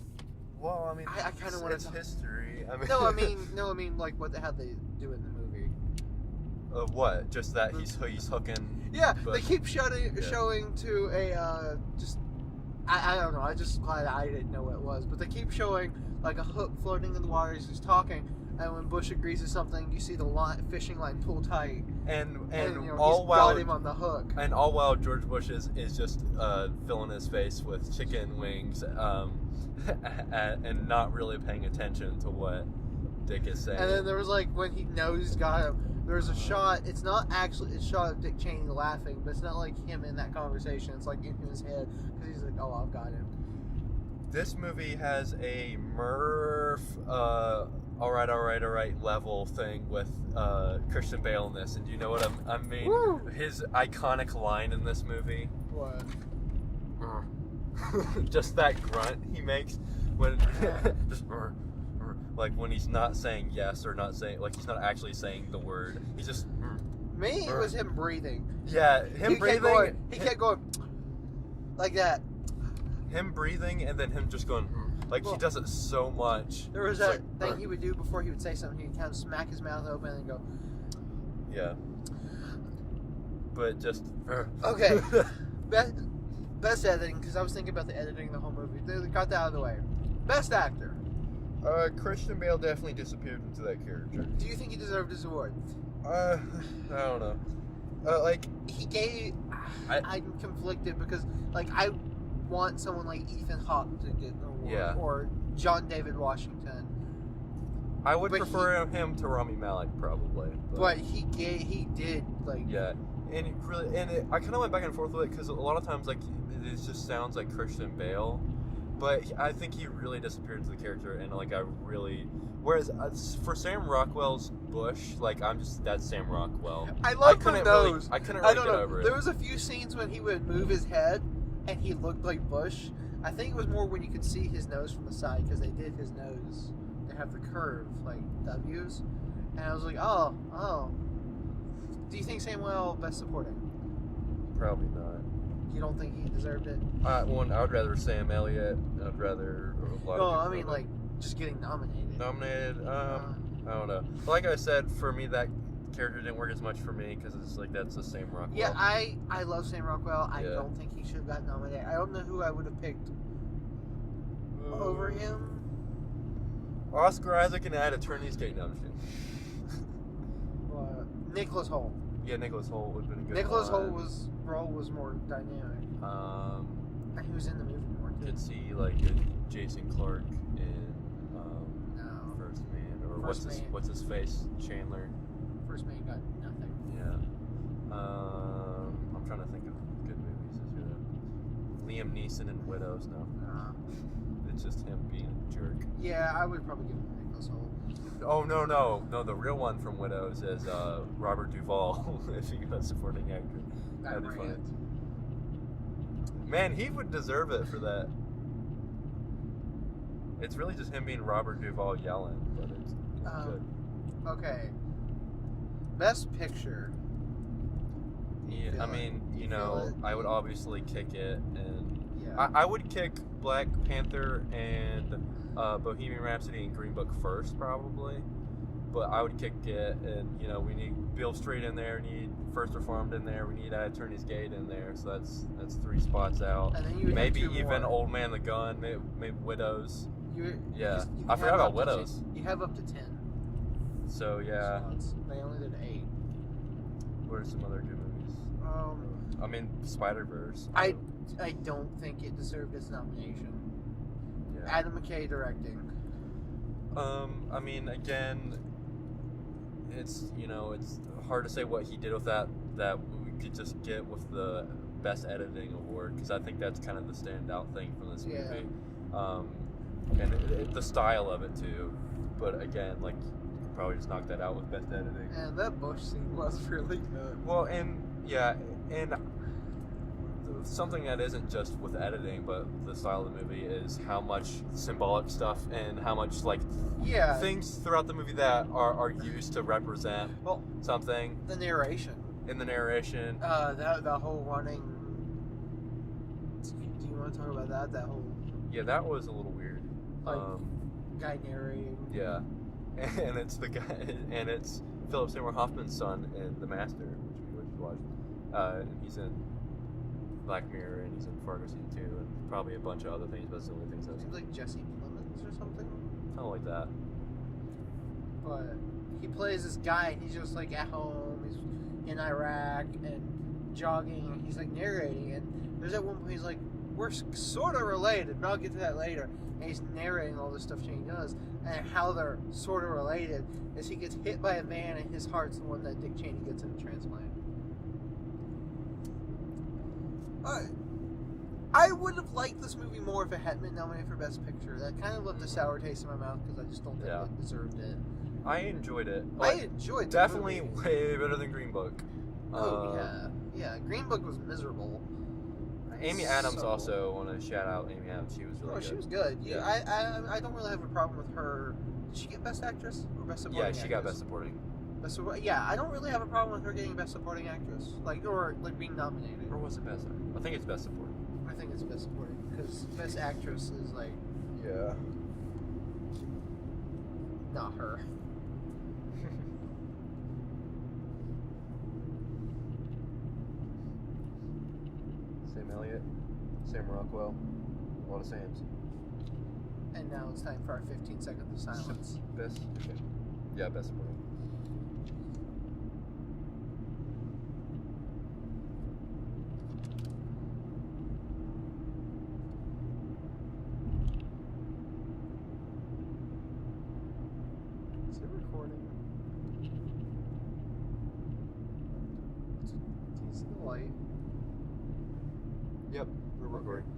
Well, I mean, I kinda wanna it's talk- history. I mean, No, I mean, like how they do it in the movie. What? Just that he's hooking. Yeah, But- they keep showing Yeah. to a just. I don't know. I just glad I didn't know what it was, but they keep showing like a hook floating in the water as he's talking, and when Bush agrees to something, you see the fishing line pull tight, and you know, all he's while got him on the hook. and all while George Bush is just filling his face with chicken wings, and not really paying attention to what Dick is saying. And then there was like when he knows he's got him. There's a shot. It's not actually a shot of Dick Cheney laughing, but it's not like him in that conversation. It's like in his head because he's like, "Oh, I've got him." This movie has a Murph, all right level thing with Christian Bale in this, and do you know what I mean? Woo! His iconic line in this movie, What? just that grunt he makes when just like when he's not saying yes or not saying like he's not actually saying the word. He's just Me, it was him breathing. yeah, him He breathing. He kept going like that. Him breathing and then him just going like he Well, does it so much. There was It's that like, thing he would do before he would say something. He'd kind of smack his mouth open and go, yeah, but just okay. Best editing, because I was thinking about the editing of the whole movie. They got that out of the way. Best actor. Christian Bale definitely disappeared into that character. Do you think he deserved his award? I don't know. Like He gave. I- I'm conflicted because, like, I want someone like Ethan Hawke to get an award, Yeah. or John David Washington. I would But prefer him to Rami Malek probably. But he did like. yeah, and it really, I kind of went back and forth with it because a lot of times like it just sounds like Christian Bale, but I think he really disappeared into the character, and like I really. Whereas for Sam Rockwell's Bush, like that's Sam Rockwell. I love the couldn't nose. I couldn't I really don't get know. over it. There was a few scenes when he would move his head and he looked like Bush. I think it was more when you could see his nose from the side because they did his nose to have the curve like W's, and I was like, oh. Do you think Samuel best supporting? Probably not. You don't think he deserved it? One, I would rather Sam Elliott. I'd rather a lot No, of I people mean like just getting nominated. nominated. I don't know. Like I said, for me that character didn't work as much for me because it's like that's the same Rockwell. Yeah, I love Sam Rockwell. I Yeah. don't think he should have gotten nominated. I don't know who I would have picked over him. Oscar Isaac and I had Attorney's Gate. No, I'm just kidding. Nicholas Hoult. Yeah, Nicholas Hoult would have been a good Nicholas one. Holt's role was more dynamic. And he was in the movie more too. Could see like a Jason Clarke in No, First Man or First Man. what's his face Chandler. First Man got nothing. Yeah. I'm trying to think of good movies this year. Liam Neeson in Widows. No, it's just him being a jerk. Yeah, I would probably give him Nicholas Hoult. Oh no! The real one from Widows is Robert Duvall. If he got supporting actor, that'd be funny. Man, he would deserve it for that. It's really just him being Robert Duvall yelling, but it's good. Okay. Best Picture. Yeah, feel I it? mean, You you feel know, it? I would obviously kick it, and Yeah. I would kick Black Panther and Bohemian Rhapsody and Green Book first, probably. But I would kick it, and you know, we need Beale Street in there, we need First Reformed in there, we need Attorney's Gate in there, so that's 3 spots out. And then you would Maybe have 2 even more. Old Man the Gun, maybe Widows. Yeah. You I can forgot have about up to Widows. 10. You have up to 10. So yeah, Slots. They only did 8. what are some other good movies? I mean, Spider-Verse. I don't think it deserved its nomination. Yeah. Adam Mckay directing. I mean, again, it's hard to say what he did with that we could just get with the best editing award, because I think that's kind of the standout thing from this Yeah. movie. and the style of it too. But again, like, you probably just knock that out with best editing. And that bush scene was really good. Well, and yeah, and something that isn't just with editing, but the style of the movie is how much symbolic stuff and how much like things throughout the movie that are used to represent something. The narration. In the narration. The whole running. Do you want to talk about that? That whole. Yeah, that was a little weird. Like, guy narrating. Yeah, and it's the guy, and it's Philip Seymour Hoffman's son in The Master, which we watched. And he's in Black Mirror, and he's in Fargo season 2, and probably a bunch of other things, but it's the only things I've seen. Seems like Jesse Plemons or something. Kind of like that. But he plays this guy, and he's just like at home, he's in Iraq, and jogging, and he's like narrating, and there's at one point he's like, we're sort of related, but I'll get to that later. And he's narrating all the stuff Cheney does, and how they're sort of related is he gets hit by a van, and his heart's the one that Dick Cheney gets in a transplant. I would have liked this movie more if it hadn't been nominated for Best Picture. That kind of left a sour taste in my mouth because I just don't think it deserved it. I enjoyed it. I enjoyed it. Definitely way better than Green Book. Yeah. Green Book was miserable. Amy Adams also, I want to shout out Amy Adams. She was really good. She was good. Yeah, I don't really have a problem with her. Did she get Best Actress or Best Supporting Actress? Yeah, she got Best Supporting. I don't really have a problem with her getting Best Supporting Actress, or being nominated. Or was it Best? I think it's Best Supporting. I think it's Best Supporting because Best Actress is like not her. Sam Elliott, Sam Rockwell, a lot of Sams. And now it's time for our 15 seconds of silence. Best? Okay. Yeah, Best Supporting. Is it recording? Do you see the light? Yep, we're recording.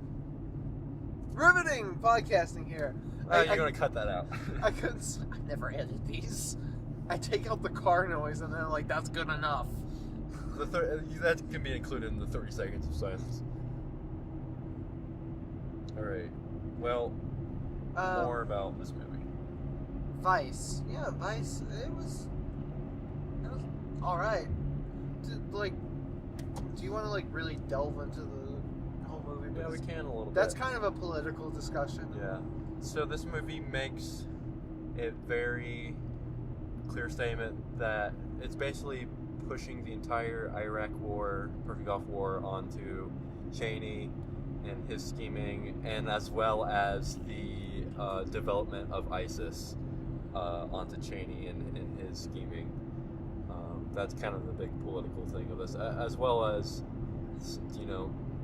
Riveting podcasting here. You're going to cut that out. I never edit these. I take out the car noise and then I'm like, that's good enough. That can be included in the 30 seconds of silence. Alright. Well, more about this movie. Vice. Yeah, Vice. It was alright. Do you want to really delve into the whole movie? Yeah, we can a little bit. That's kind of a political discussion. Yeah. So this movie makes it very clear statement that it's basically pushing the entire Iraq War, Persian Gulf War onto Cheney and his scheming, and as well as the development of ISIS onto Cheney and his scheming. That's kind of the big political thing of this, as well as,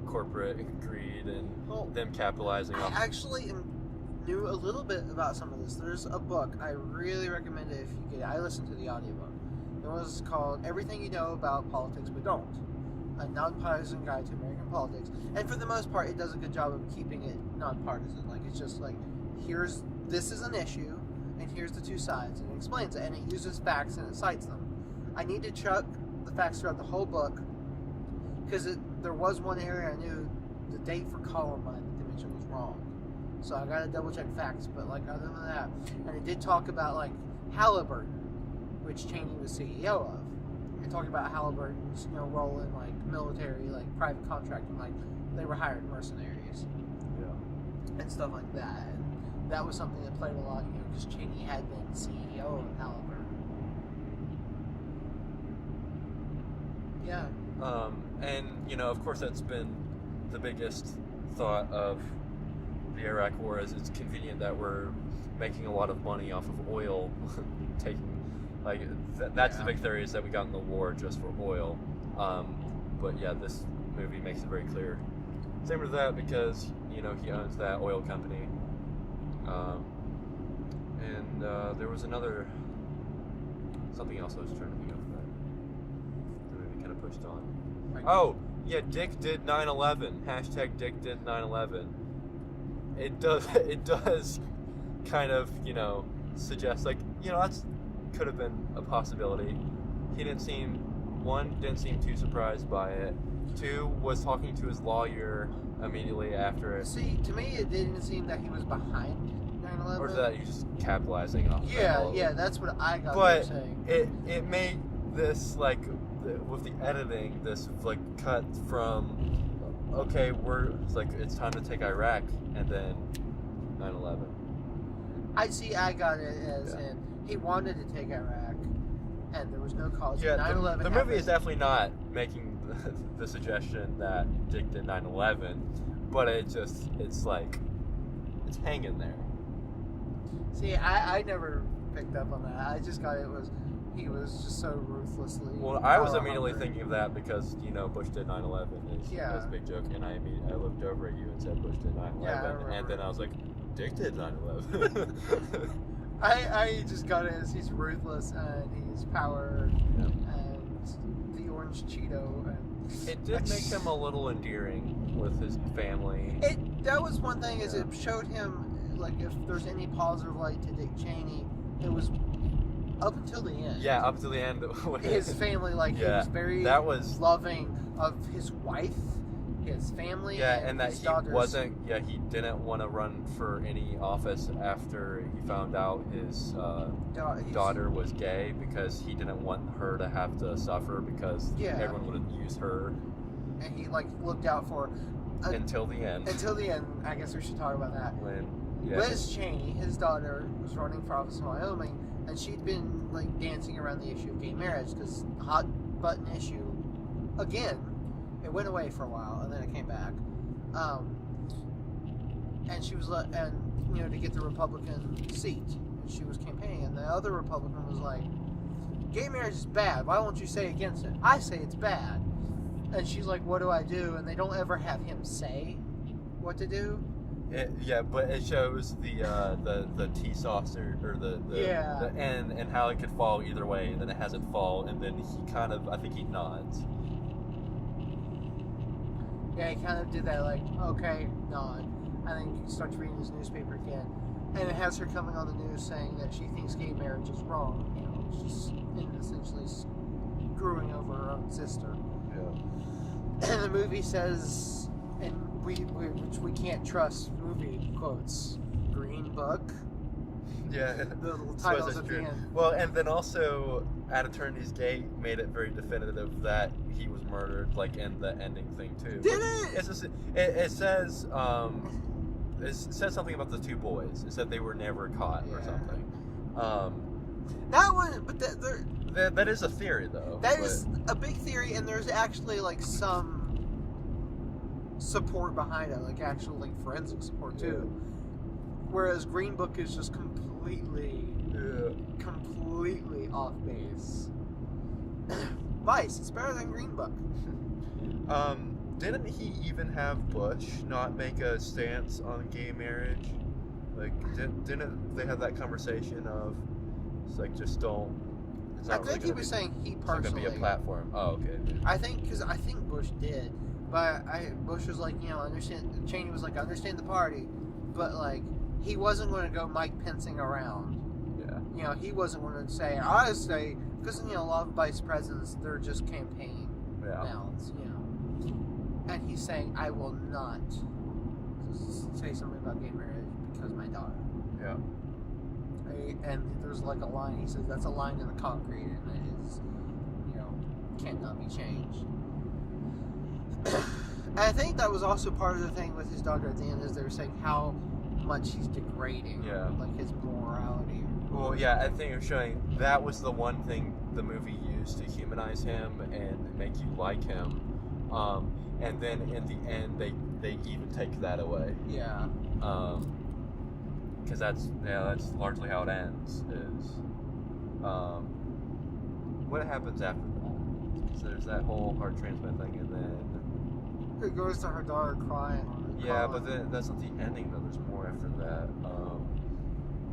corporate greed and them capitalizing on. I actually knew a little bit about some of this. There's a book I really recommend it if you get it. I listened to the audiobook. It was called Everything You Know About Politics But Don't. A nonpartisan guide to American politics. And for the most part, it does a good job of keeping it nonpartisan. It's just this is an issue, and here's the two sides, and it explains it, and it uses facts and it cites them. I need to check the facts throughout the whole book, because there was one area I knew the date for Columbine that they mentioned was wrong. So I gotta double check facts, but other than that, and it did talk about Halliburton, which Cheney was CEO of. It talked about Halliburton's role in military, private contracting, they were hired mercenaries, and stuff like that. And that was something that played a lot, because Cheney had been CEO of Halliburton. Yeah. And of course, that's been the biggest thought of the Iraq War, is it's convenient that we're making a lot of money off of oil, that's the big theory, is that we got in the war just for oil. But yeah, this movie makes it very clear. Same with that, because he owns that oil company. And there was something else I was trying to think of that the movie kind of pushed on. Oh yeah, Dick did 9/11. # Dick did 9/11. It does kind of, suggests, that's could have been a possibility. He didn't seem too surprised by it. 2, was talking to his lawyer immediately after it. See, to me, it didn't seem that he was behind 9/11. Or that he's just capitalizing off. Yeah, that's what I got. But saying. it made this with the editing, this cut from it's time to take Iraq, and then 9/11. I got it as in he wanted to take Iraq, and there was no cause. Yeah, 9/11. The movie is definitely not making the suggestion that Dick did 9/11, but it's hanging there. See, I never picked up on that. I just got he was just so ruthlessly. Well, I was immediately thinking of that because Bush did 9/11 is a big joke, and I looked over at you and said Bush did 9/11, and then I was like, Dick did 9/11. I just got it as he's ruthless and he's power and the orange Cheeto. And it did make him a little endearing with his family. That was one thing is it showed him if there's any positive light to Dick Cheney, it was up until the end. Yeah, up to the end. His family, he was very loving of his wife, his family, and that his he daughters. he didn't want to run for any office after he found out his daughter was gay, because he didn't want her to have to suffer because everyone would use her. And he looked out for until the end. Until the end, I guess we should talk about that. Liz Cheney, his daughter, was running for office in Wyoming, and she'd been dancing around the issue of gay marriage because hot button issue. Again, it went away for a while and then it came back. And she was to get the Republican seat, and she was campaigning, and the other Republican was like, "Gay marriage is bad. Why won't you say against it?" "I say it's bad." And she's like, "What do I do?" And they don't ever have him say what to do. But it shows the tea saucer or the end and how it could fall either way, and then it has it fall, and then he I think he nods. Yeah, he kind of did that, okay, nod. And then he starts reading his newspaper again, and it has her coming on the news saying that she thinks gay marriage is wrong. She's essentially screwing over her own sister. Yeah. And the movie says, and which we can't trust movie quotes, Green Book. Yeah, the little titles at the end. Well, and then also At Eternity's Gate made it very definitive that he was murdered, in the ending thing too. Did it? It says something about the 2 boys. It said they were never caught or something. That one, but that is a theory though. That is a big theory, and there's actually some support behind it, actual forensic support too. Whereas Green Book is just completely off base. Vice, it's better than Green Book. Didn't he even have Bush not make a stance on gay marriage? Didn't they have that conversation of just don't? I think he was saying he personally. It's not gonna be a platform. Oh, okay. I think Bush did, but Bush was understand. Cheney was understand the party, but he wasn't going to go Mike Pencing around. Yeah. He wasn't going to say, I say, because a lot of vice presidents, they're just campaign mouths, And he's saying, I will not say something about gay marriage because of my daughter. Yeah. And there's a line, he says, that's a line in the concrete, and it is, cannot be changed. And I think that was also part of the thing with his daughter at the end, is they were saying how much he's degrading, his morality. Well, yeah, I think it was showing that was the one thing the movie used to humanize him and make you like him. And then in the end, they even take that away. Yeah. Because that's largely how it ends. Is what happens after that? So there's that whole heart transplant thing, and then it goes to her daughter crying. Yeah, but then that's not the ending though. There's more after that.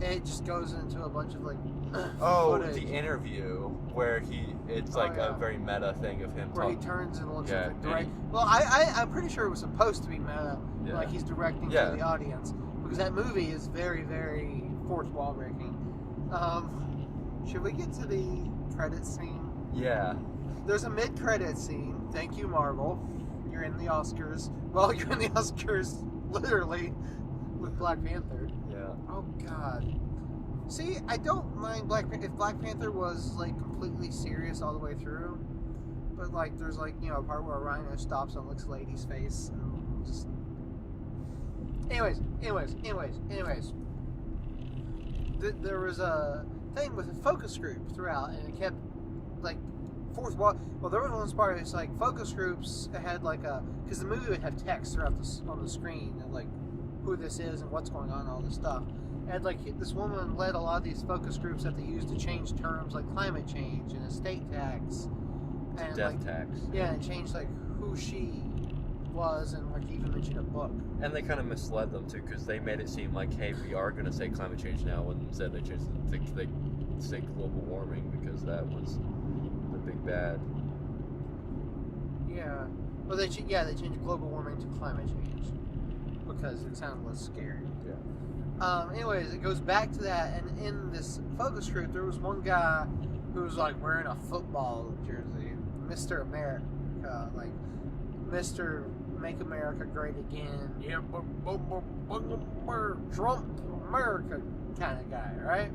It just goes into a bunch of footage. The interview where it's a very meta thing of him where he turns and looks at the direct. Well, I'm pretty sure it was supposed to be meta, he's directing to the audience, because that movie is very, very fourth wall breaking. Should we get to the credit scene? Yeah. There's a mid-credit scene. Thank you, Marvel. You're in the Oscars. Well, you're in the Oscars, literally, with Black Panther. Yeah. Oh, God. See, I don't mind if Black Panther was, like, completely serious all the way through. But, like, there's, like, you know, a part where a rhino stops and looks at a lady's face. And just... Anyways. There was a thing with a focus group throughout, and it kept, like, fourth wall. Well, there was one part it's like focus groups had like a because the movie would have text throughout on the screen and like who this is and what's going on and all this stuff. And like this woman led a lot of these focus groups that they used to change terms like climate change and estate tax and Death like tax. yeah, and change like who she was and like even mentioned a book. And they kind of misled them too, because they made it seem like, hey, we are going to say climate change now, when instead they changed it to they say global warming, because that was the big bad. Yeah. Well, they changed global warming to climate change because it sounded less scary. Yeah. Anyways, it goes back to that, and in this focus group, there was one guy who was like wearing a football jersey, Mr. America, like Mr. Make America Great Again, yeah, Trump America kind of guy, right?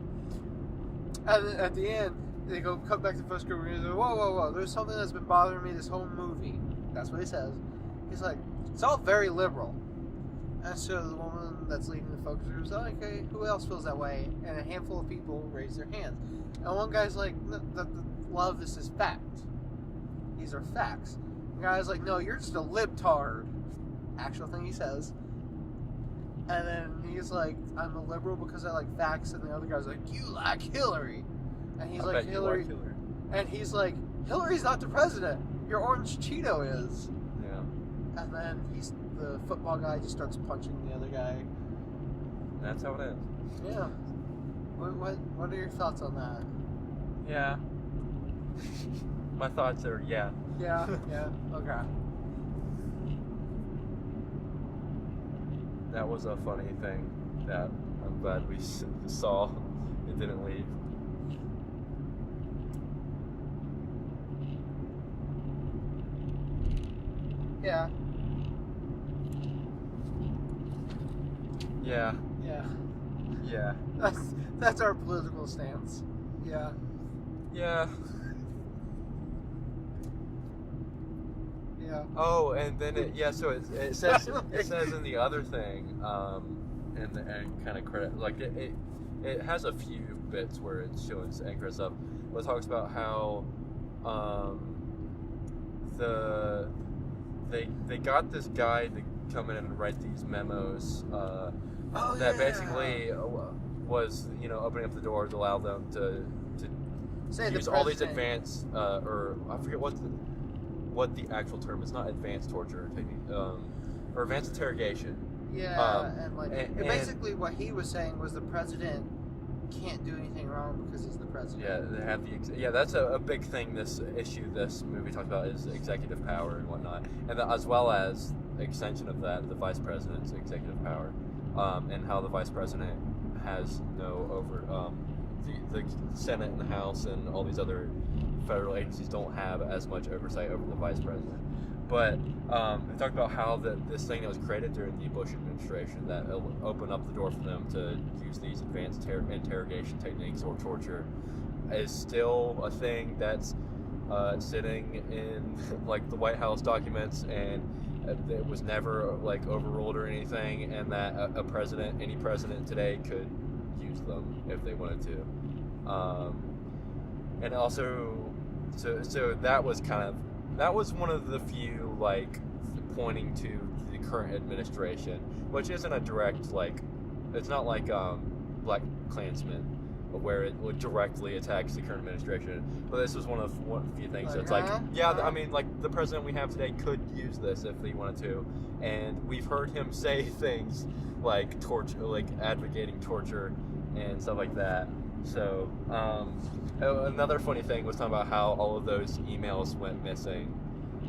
And at the end, they come back to the first group and he's like, whoa, there's something that's been bothering me this whole movie. That's what he says. He's like, it's all very liberal. And so the woman that's leading the focus group is like, okay, who else feels that way? And a handful of people raise their hands. And one guy's like, no, a lot of this is fact. These are facts. The guy's like, no, you're just a libtard. Actual thing he says. And then he's like, I'm a liberal because I like facts. And the other guy's like, you like Hillary. And he's like, Hillary. And he's like, Hillary's not the president. Your orange Cheeto is. Yeah. And then the football guy just starts punching the other guy. And that's how it ends. Yeah. What are your thoughts on that? Yeah. My thoughts are, yeah. Yeah, okay. That was a funny thing that I'm glad we saw. It didn't leave. Yeah. Yeah. Yeah. Yeah. That's our political stance. Yeah. Yeah. Yeah. Oh, and then so it says in the other thing, and kind of credit, like it has a few bits where it's showing anchor stuff. But it talks about how they got this guy to come in and write these memos that basically was opening up the door to allow them to use all these advanced or I forget what the actual term is, not advanced torture or advanced interrogation. Yeah, and basically what he was saying was the president can't do anything wrong because he's the president. Yeah, they have that's a big thing. This movie talks about is executive power and whatnot, and as well as extension of that, the vice president's executive power, and how the vice president has no over the Senate and the House and all these other federal agencies don't have as much oversight over the vice president. But it talked about how this thing that was created during the Bush administration that opened up the door for them to use these advanced interrogation techniques or torture is still a thing that's sitting in like the White House documents, and it was never like overruled or anything, and that any president today could use them if they wanted to. And also, so that was one of the few like pointing to the current administration, which isn't a direct it's not like Black Klansman where it directly attacks the current administration, but this was one of a few things that's I mean, like the president we have today could use this if he wanted to, and we've heard him say things like torture, like advocating torture and stuff like that. So another funny thing was talking about how all of those emails went missing,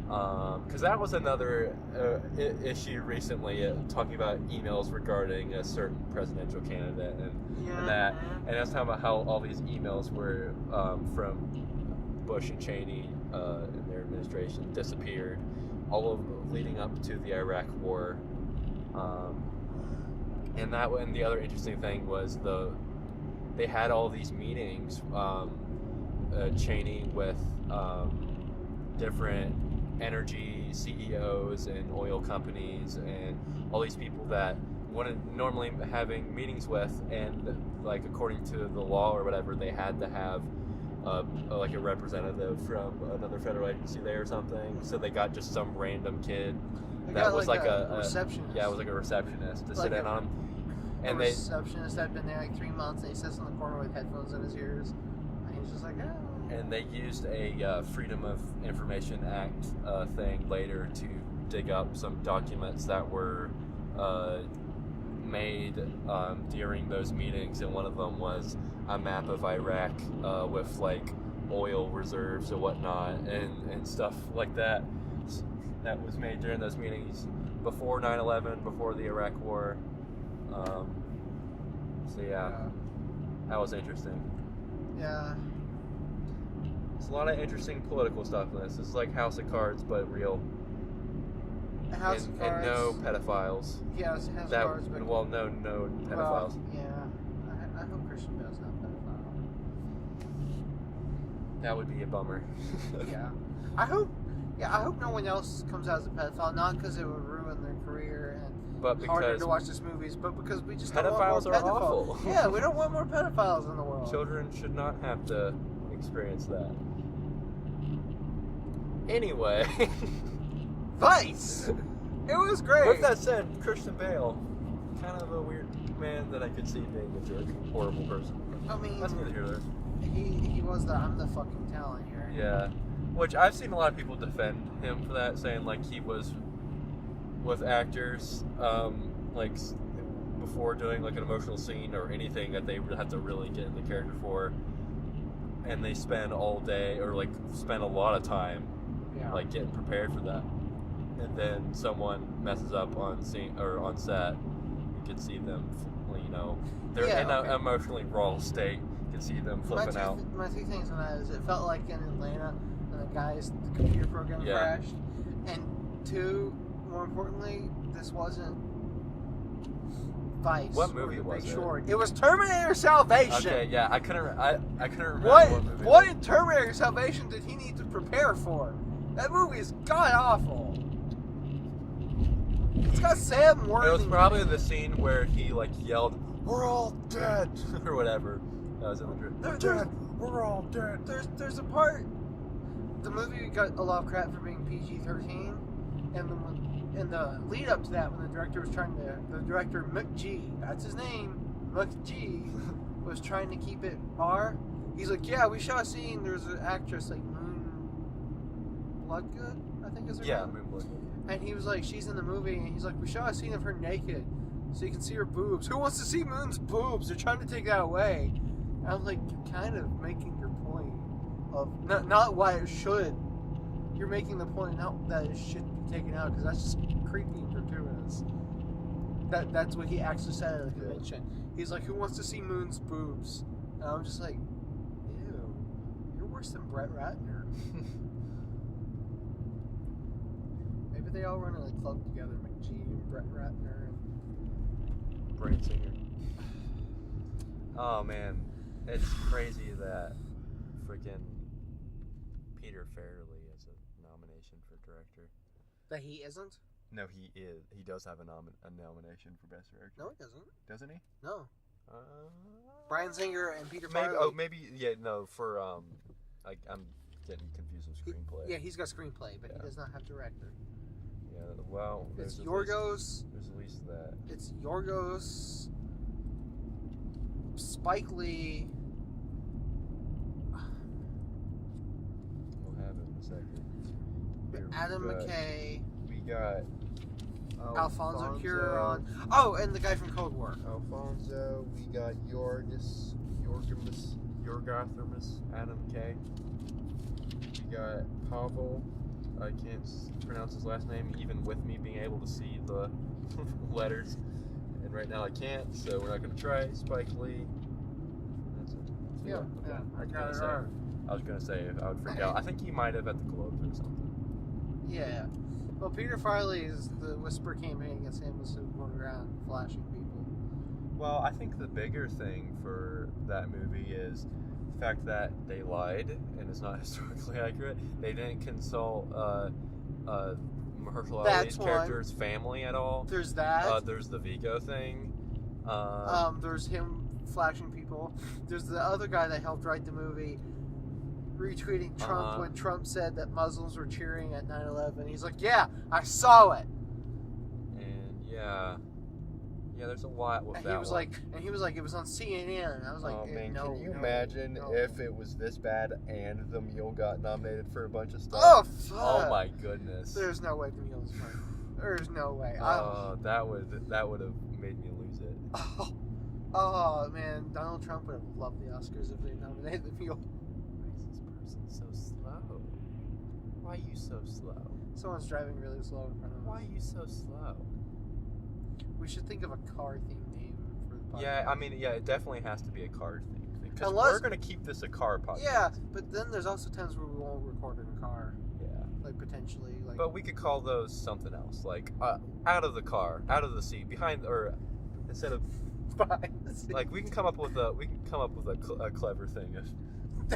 Because that was another issue recently, talking about emails regarding a certain presidential candidate and that, and that's talking about how all these emails were from Bush and Cheney in their administration disappeared, all of leading up to the Iraq War. And the other interesting thing was they had all these meetings, Cheney with different energy CEOs and oil companies and all these people that wouldn't normally having meetings with, and like according to the law or whatever, they had to have like a representative from another federal agency there or something. So they got just some random kid that was like a receptionist. Yeah, it was like a receptionist to Like sit in on them. And a receptionist had been there like 3 months, and he sits in the corner with headphones in his ears, and he's just like, oh. And they used a Freedom of Information Act thing later to dig up some documents that were made during those meetings, and one of them was a map of Iraq with like oil reserves and whatnot and stuff like that was made during those meetings before 9/11, before the Iraq War. So yeah, that was interesting. Yeah. There's a lot of interesting political stuff in this. It's like House of Cards, but real. House of Cards. And no pedophiles. Yeah, House of Cards, but... Well, no pedophiles. Well, yeah. I hope Christian Bale's not a pedophile. That would be a bummer. Yeah. I hope no one else comes out as a pedophile, not because it would ruin their career and but harder to watch these movies, but because we just don't pedophiles want more are pedophiles. awful. Yeah, we don't want more pedophiles in the world. Children should not have to experience that. Anyway. Vice! It was great! With that said, Christian Bale, kind of a weird man that I could see being a jerk, horrible person. I mean, that's neither here nor there. He was I'm the fucking talent here. Yeah. Which I've seen a lot of people defend him for that, saying like he was with actors, like before doing like an emotional scene or anything that they have to really get in the character for, and they spend all day or like spend a lot of time, like getting prepared for that, and then someone messes up on scene or on set, you can see them, you know, they're in an emotionally raw state. You can see them flipping out. My two things on that is it felt like in Atlanta when the computer program crashed, and two, more importantly, this wasn't Vice. What movie was it? It was Terminator Salvation. Okay, yeah, I couldn't remember what movie. What in Terminator Salvation did he need to prepare for? That movie is god awful. It's got Sam Worthington. It was probably the scene where he like yelled, "We're all dead," or whatever. That was in the trailer. We're all dead. There's a part. The movie got a lot of crap for being PG-13, and the lead up to that, when the director McG, that's his name, McG, was trying to keep it R. He's like, yeah, we shot a scene. There's an actress like Moon Bloodgood, I think is her name. Yeah, Moon Bloodgood. And he was like, she's in the movie, and he's like, we shot a scene of her naked, so you can see her boobs. Who wants to see Moon's boobs? They're trying to take that away. And I'm like, you're kind of making your point of not why it should. You're making the point not that it should be taken out, because that's just creepy and gratuitous. That's what he actually said at the convention. He's like, who wants to see Moon's boobs? And I'm just like, ew, you're worse than Brett Ratner. Maybe they all run in a club together, McG and Brett Ratner and Brain Singer. Oh man, it's crazy that freaking Peter Farrelly has a nomination for director. That he isn't? No, he is. He does have a nomination for best director. No, he doesn't. Doesn't he? No. Bryan Singer and Peter maybe, Farrelly. Oh, maybe. Yeah, no. For I'm getting confused with screenplay. Yeah, he's got screenplay, but he does not have director. Yeah. Well, it's Yorgos. There's at least that. It's Yorgos. Spike Lee. We'll have it in a second. Adam Mckay. We got Alfonso Cuarón. Oh, and the guy from Cold War. Alfonso. We got Yorgos, Adam Mckay. We got Pavel I can't pronounce his last name, even with me being able to see the letters. And right now I can't, so we're not going to try. Spike Lee. That's it. Yeah, Okay. I got it say, right. I was going to say I would freak out. I think he might have at the Globes or something. Yeah. Well, Peter Farley's the Whisper campaign against him was going around flashing people. Well, I think the bigger thing for that movie is the fact that they lied and it's not historically accurate. They didn't consult Mahershala Ali's character's family at all. There's that. There's the Vigo thing. There's him flashing people. There's the other guy that helped write the movie retweeting Trump when Trump said that Muslims were cheering at 9/11. He's like, yeah, I saw it. And yeah, there's a lot with And that he was one. like, it was on CNN. And I was like, Oh man, no, can you no, imagine no. if it was this bad and The Mule got nominated for a bunch of stuff? Oh, fuck. Oh my goodness. There's no way the mule is funny. There's no way. That would have made me lose it. Oh, man, Donald Trump would have loved the Oscars if they nominated the mule. Why is this person so slow? Why are you so slow? Someone's driving really slow in front of us. Why are you so slow? We should think of a car-themed name for the podcast. Yeah, I mean, it definitely has to be a car thing. Because Unless- we're going to keep this a car podcast. Yeah, but then there's also times where we won't record in a car. Yeah. Like, potentially. Like, But we could call those something else. Like, out of the car, out of the seat, behind, or instead of, like, we can come up with a clever thing.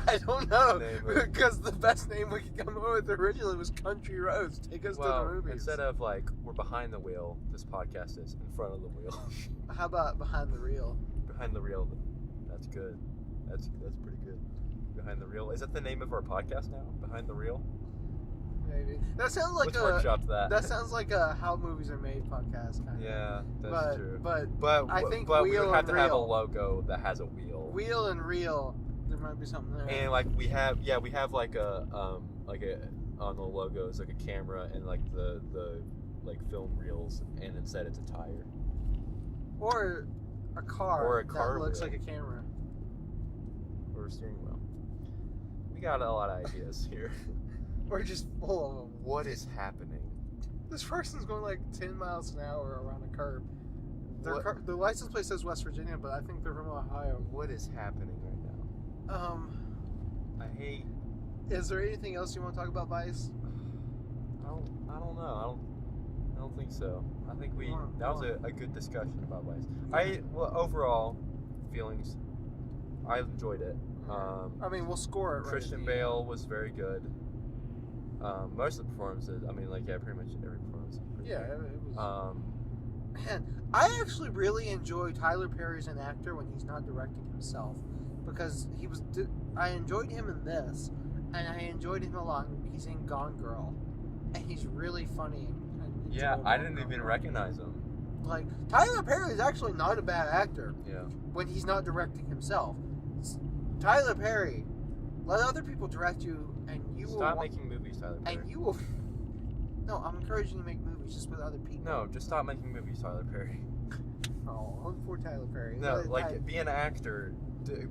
I don't know. Name it. Because the best name we could come up with originally was Country Roads. Take us to the movies. Instead of, like, we're behind the wheel, this podcast is in front of the wheel. How about Behind the Reel? Behind the reel, that's good. That's pretty good. Behind the reel. Is that the name of our podcast now? Behind the reel? Maybe. That sounds like Let's workshop that. That sounds like a How Movies Are Made podcast kind of. Yeah, that's true. But I think we Wheel would have and to have a Reel. logo that has a wheel. Wheel and Reel, there might be something there. And like we have like a on the logo is like a camera and like the like film reels, and instead it's a tire Or a car. Or a car that looks wheel. like a camera. or a steering wheel. We got a lot of ideas here. Or just full of them. What is happening? This person's going like 10 miles an hour around a curb. What- The license plate says West Virginia, but I think they're from Ohio. What is happening right now? I hate. Is there anything else you want to talk about, Vice? I don't know. I don't think so. I think that was a good discussion about Vice. Overall feelings. I enjoyed it. I mean, we'll score it. Christian right Bale was very good. Most of the performances, I mean, pretty much every performance. Was pretty Yeah, good. it was. Man, I actually really enjoy Tyler Perry as an actor when he's not directing himself, because I enjoyed him in this, and I enjoyed him a lot. He's in Gone Girl, and he's really funny. And Yeah, enjoyable I in didn't Gone even Girl. recognize him. Like, Tyler Perry is actually not a bad actor Yeah. when he's not directing himself. Tyler Perry, let other people direct you, and you Stop will. making movies, Tyler Perry. And you will. No, I'm encouraging you to make movies just with other people. No, just stop making movies, Tyler Perry. Oh, poor Tyler Perry. No, be an actor.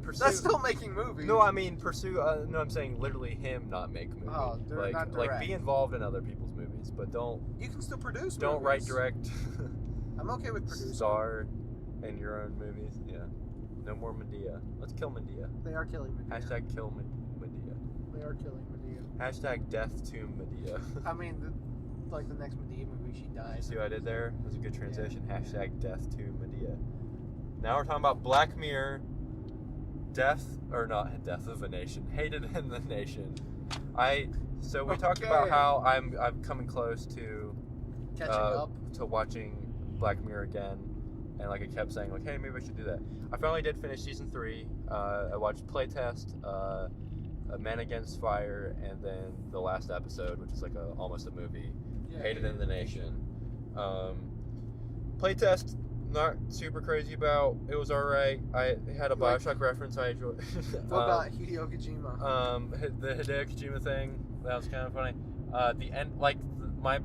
Pursue. That's still making movies. No, I mean pursue. No, I'm saying literally him not make movies. Oh, not direct. be involved in other people's movies, but don't You can still produce. don't movies. write, direct, I'm okay with producing. star in your own movies. Yeah, no more Medea. Let's kill Medea. They are killing Medea. Hashtag kill Medea. They are killing Medea. Hashtag death to Medea. I mean, the next Medea movie, she dies. See what I did there? That was a good transition. Hashtag death to Medea. Now we're talking about Black Mirror. Death of a nation. Hated in the nation. So we talked about Okay. how I'm coming close to Catching up. to watching Black Mirror again, and like I kept saying like, hey, maybe I should do that. I finally did finish season 3. I watched Playtest, Men Against Fire, and then the last episode, which is like almost a movie. Yeah, Hated in the Nation. Playtest, not super crazy about. It was alright. I had a Bioshock reference I enjoyed. What about Hideo Kojima? The Hideo Kojima thing, that was kind of funny. The end, my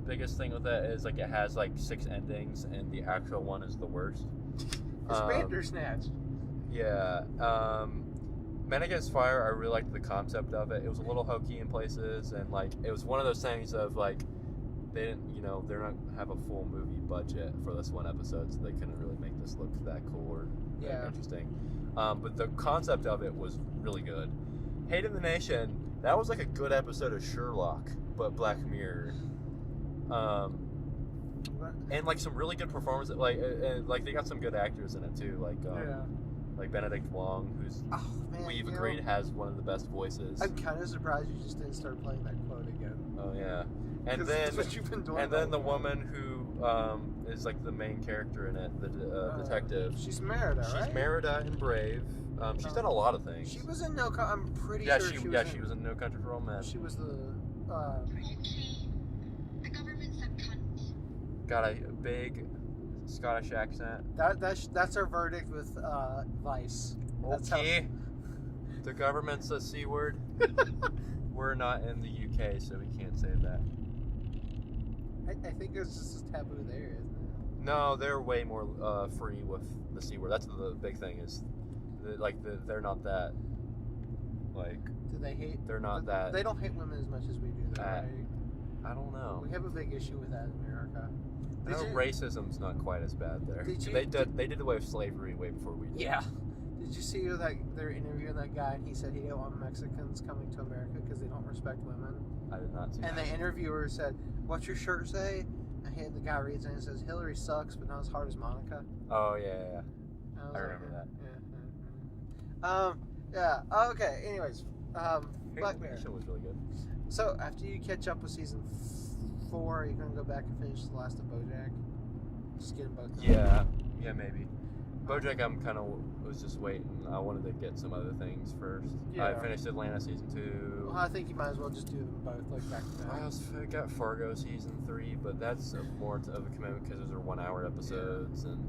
biggest thing with that is like it has like 6 endings, and the actual one is the worst. It's Bandersnatch. Yeah. Men Against Fire, I really liked the concept of it. It was a little hokey in places, and like it was one of those things of like they didn't, they're not have a full movie budget for this one episode, so they couldn't really make this look that cool or interesting. But the concept of it was really good. Hate in the Nation, that was like a good episode of Sherlock, but Black Mirror. And like some really good performances, like they got some good actors in it too, like Benedict Wong, who's we've agreed has one of the best voices. I'm kind of surprised you just didn't start playing that quote again. Oh yeah, and then that's what you've been doing. And then the woman who is like the main character in it, the detective. She's Merida, right? She's Merida in Brave. She's done a lot of things. She was in No Country. I'm pretty sure she was in No Country for Old Men. She was the. The government's a cunt. Got a big Scottish accent. That's our verdict with Vice. That's okay. The government's a C word. We're not in the UK, so we can't say that. I think there's just a taboo there, isn't it? No, they're way more free with the C word. That's the big thing is, they're not that. Like. Do they hate? They're not that. They don't hate women as much as we do, though, right? I don't know. We have a big issue with that in America. Racism's not quite as bad there. They did away with slavery way before we did. Yeah. Did you see that they're interviewing that guy and he said he didn't want Mexicans coming to America because they don't respect women? I did not see that. And the interviewer said, "What's your shirt say?" And the guy reads it and it says, "Hillary sucks, but not as hard as Monica." Oh yeah. I remember that. Yeah. Okay. Anyways, Black Mirror. That show was really good. So after you catch up with season 4, are you gonna go back and finish the last of BoJack? Just get them both. Yeah, maybe. BoJack, was just waiting. I wanted to get some other things first. Yeah. I finished Atlanta season 2. Well, I think you might as well just do them both back to back. I also got Fargo season 3, but that's more of a commitment because those are 1-hour episodes and.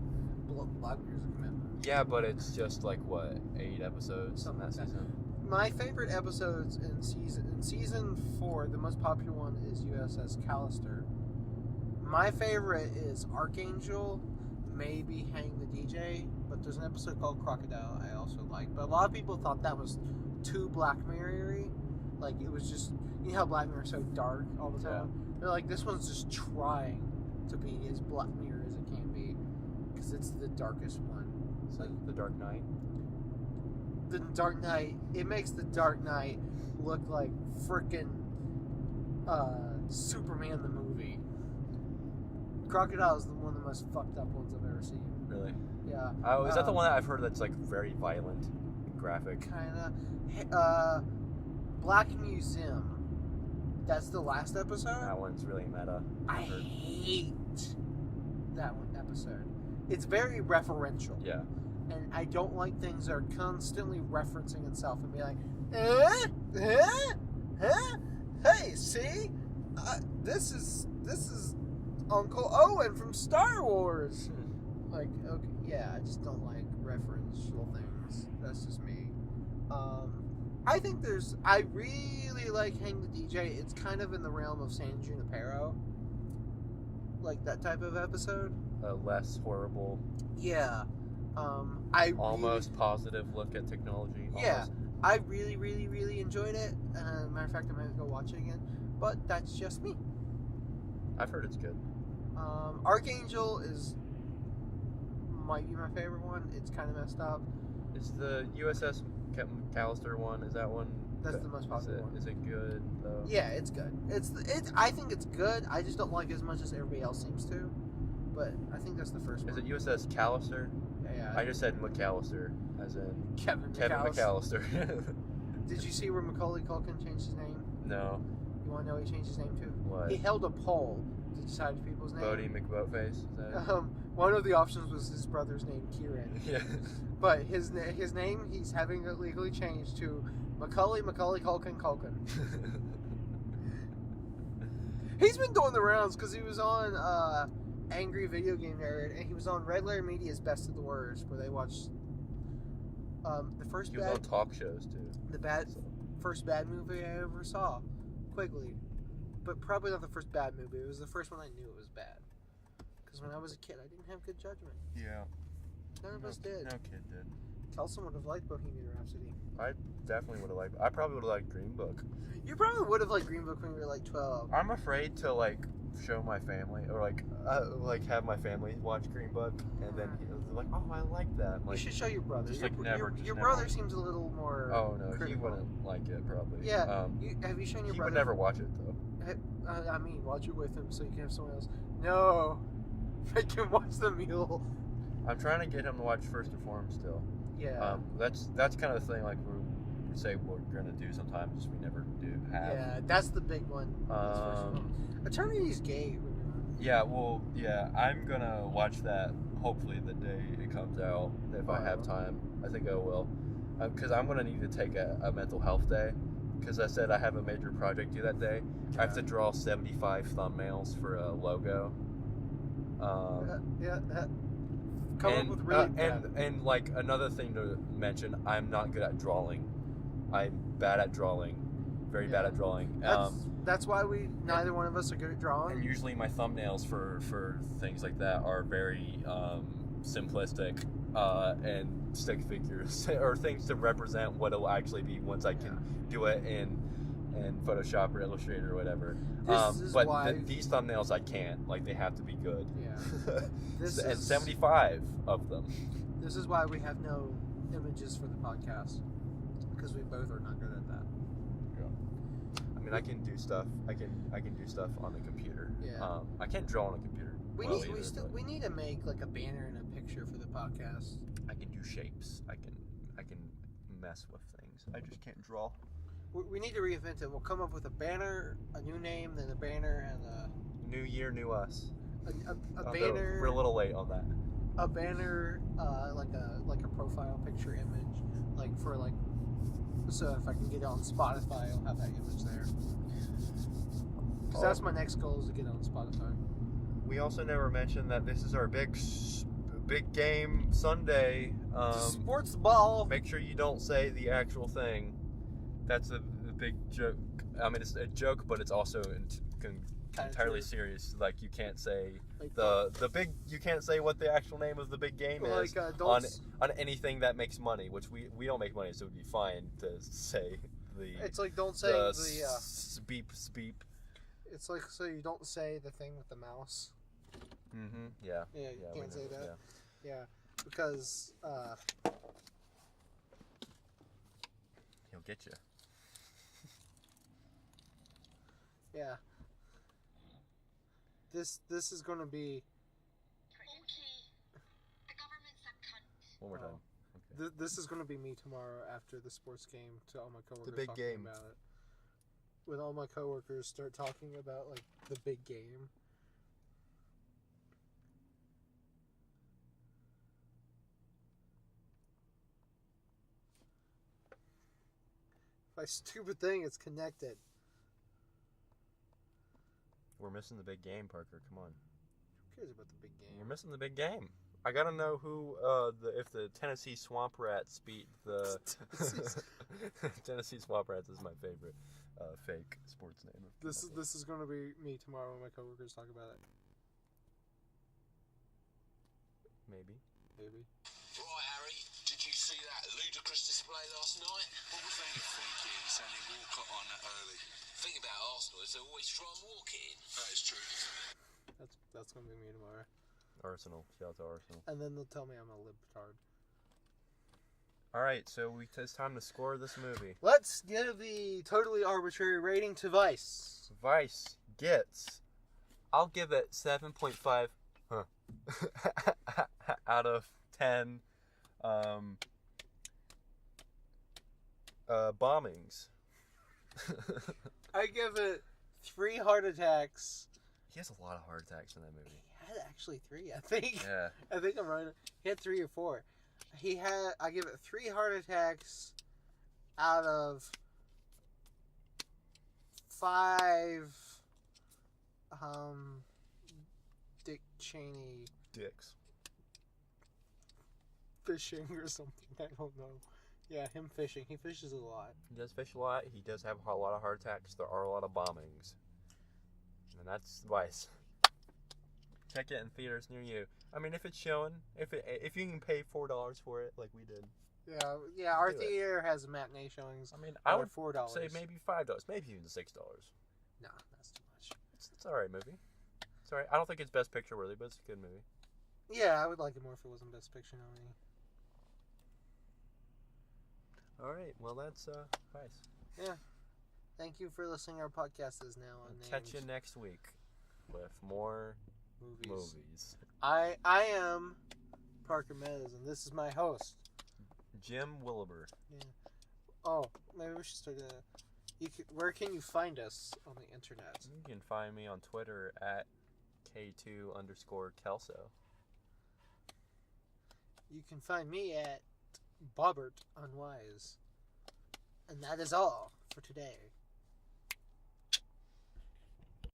Black Mirror's a commitment. Yeah, but it's just 8 episodes in that season. My favorite episodes in season 4, the most popular one is USS Callister. My favorite is Archangel, maybe Hang the DJ, but there's an episode called Crocodile I also like. But a lot of people thought that was too Black Mirror-y. Like, it was just, you know how Black Mirror is so dark all the time? Yeah. They're like, this one's just trying to be as Black Mirror as it can be, because it's the darkest one. It's like The Dark Knight? The Dark Knight, it makes The Dark Knight look like frickin' Superman the movie. Crocodile is one of the most fucked up ones I've ever seen. Really? Yeah. Oh, is that the one that I've heard that's very violent and graphic? Kinda. Black Museum. That's the last episode? That one's really meta. I hate that one episode. It's very referential. Yeah. And I don't like things that are constantly referencing itself and be like, hey, see? This is Uncle Owen from Star Wars. Like, okay, yeah, I just don't like referential things. That's just me. I really like Hang the DJ. It's kind of in the realm of San Junipero. Like that type of episode. Less horrible. Yeah. Almost positive look at technology. Yeah. I really, really, really enjoyed it. Matter of fact, I might go watch it again. But that's just me. I've heard it's good. Archangel might be my favorite one. It's kind of messed up. It's the USS Callister one. Is that one? That's the most popular one. Is it good though? Yeah, it's good. I think it's good. I just don't like it as much as everybody else seems to. But I think that's the first one. Is it USS Callister? Yeah. I just said McAllister, as in Kevin McAllister. Did you see where Macaulay Culkin changed his name? No. You want to know what he changed his name to? What? He held a poll to decide people's names. Bodie McBoatface? Is that one of the options was his brother's name, Kieran. Yeah. But his name, he's having it legally changed to Macaulay Culkin. He's been doing the rounds because he was on Angry Video Game Nerd, and he was on Red Letter Media's Best of the Worst, where they watched the first he was on talk shows too. First bad movie I ever saw, Quigley. But probably not the first bad movie. It was the first one I knew it was bad. Because when I was a kid, I didn't have good judgment. Yeah. None of us did. No kid did. Tulsa would have liked Bohemian Rhapsody. I definitely would have liked. I probably would have liked Green Book. You probably would have liked Green Book when you were like 12. I'm afraid to show my family or have my family watch Green Book, and then they're like, "Oh, I like that." You should show your brother. just Your, like never. your, just your never. brother seems a little more. Oh no, he critical. wouldn't like it probably. Yeah. Have you shown your he brother? would never watch it though. I mean, watch it with him so you can have someone else. No, make him watch The Mule. I'm trying to get him to watch First Reformed still. Yeah. That's kind of the thing. Like we say we're gonna do sometimes, we never do have. Yeah, that's the big one. Eternity's gay. Yeah, well, yeah, I'm gonna watch that hopefully the day it comes out if I have time. I think I will, because I'm gonna need to take a mental health day. Because I said I have a major project due that day. I have to draw 75 thumbnails for a logo. Come up with really and like another thing to mention, I'm not good at drawing. I'm bad at drawing, very bad at drawing. That's why neither one of us are good at drawing. And usually my thumbnails for things like that are very simplistic and stick figures or things to represent what it'll actually be once I can do it in Photoshop or Illustrator or whatever. These thumbnails I can't. Like, they have to be good. Yeah. And 75 of them. This is why we have no images for the podcast, because we both are not good at that. I mean, I can do stuff. I can do stuff on the computer. Yeah. I can't draw on a computer. We need to make like a banner and a picture for the podcast. I can do shapes. I can mess with things. I just can't draw. We need to reinvent it. We'll come up with a banner, a new name, then a banner, and a new year, new us. A banner. We're a little late on that. A banner, like a profile picture image, so if I can get it on Spotify, I'll have that image there. Because that's my next goal, is to get it on Spotify. We also never mentioned that this is our big game Sunday. Sports ball. Make sure you don't say the actual thing. That's a big joke. I mean, it's a joke, but it's also entirely serious. Like, you can't say the big. You can't say what the actual name of the big game is on anything that makes money. Which we don't make money, so it'd be fine to say the. It's like, don't say the beep. It's like, so you don't say the thing with the mouse. Mm-hmm. Yeah. Yeah, you can't say that. Yeah, because he'll get you. Yeah. This is going to be. The government's a cunt. One more time. Okay. This is going to be me tomorrow after the sports game. To all my coworkers, the big talking game about it. When all my coworkers start talking about like the big game. My stupid thing is connected. We're missing the big game, Parker. Come on. Who cares about the big game? We're missing the big game. I gotta know who if the Tennessee Swamp Rats beat the Tennessee Swamp Rats is my favorite fake sports name. This is going to be me tomorrow when my coworkers talk about it. Maybe. Right, Harry, did you see that ludicrous display last night? What was that thinking, sending Walcott on early? The thing about Arsenal is they always try and walk it in. That is true. That's going to be me tomorrow. Arsenal. Shout out to Arsenal. And then they'll tell me I'm a libtard. Alright, so it's time to score this movie. Let's give the totally arbitrary rating to Vice. Vice gets... I'll give it 7.5 out of 10 bombings. I give it 3 heart attacks. He has a lot of heart attacks in that movie. He had actually 3, I think. Yeah. I think I'm right. He had 3 or 4. I give it 3 heart attacks out of 5 Dick Cheney Dicks. fishing or something. I don't know. Yeah, him fishing. He fishes a lot. He does fish a lot. He does have a lot of heart attacks. There are a lot of bombings. And that's Vice. Check it in theaters near you. I mean, if it's showing, if you can pay $4 for it, like we did. Yeah. Our Do it. theater has matinee showings. I mean, I They're would $4. say maybe $5, maybe even $6. Nah, that's too much. It's alright movie. It's alright. I don't think it's Best Picture worthy, but it's a good movie. Yeah, I would like it more if it wasn't Best Picture nominee. Alright, well that's Vice. Thank you for listening. Our podcast is now on. Catch you next week with more movies. I am Parker Mez, and this is my host. Jim Williber. Yeah. Oh, maybe we should start where can you find us on the internet? You can find me on Twitter at K2_Kelso. You can find me at Bobbert Unwise. And that is all for today.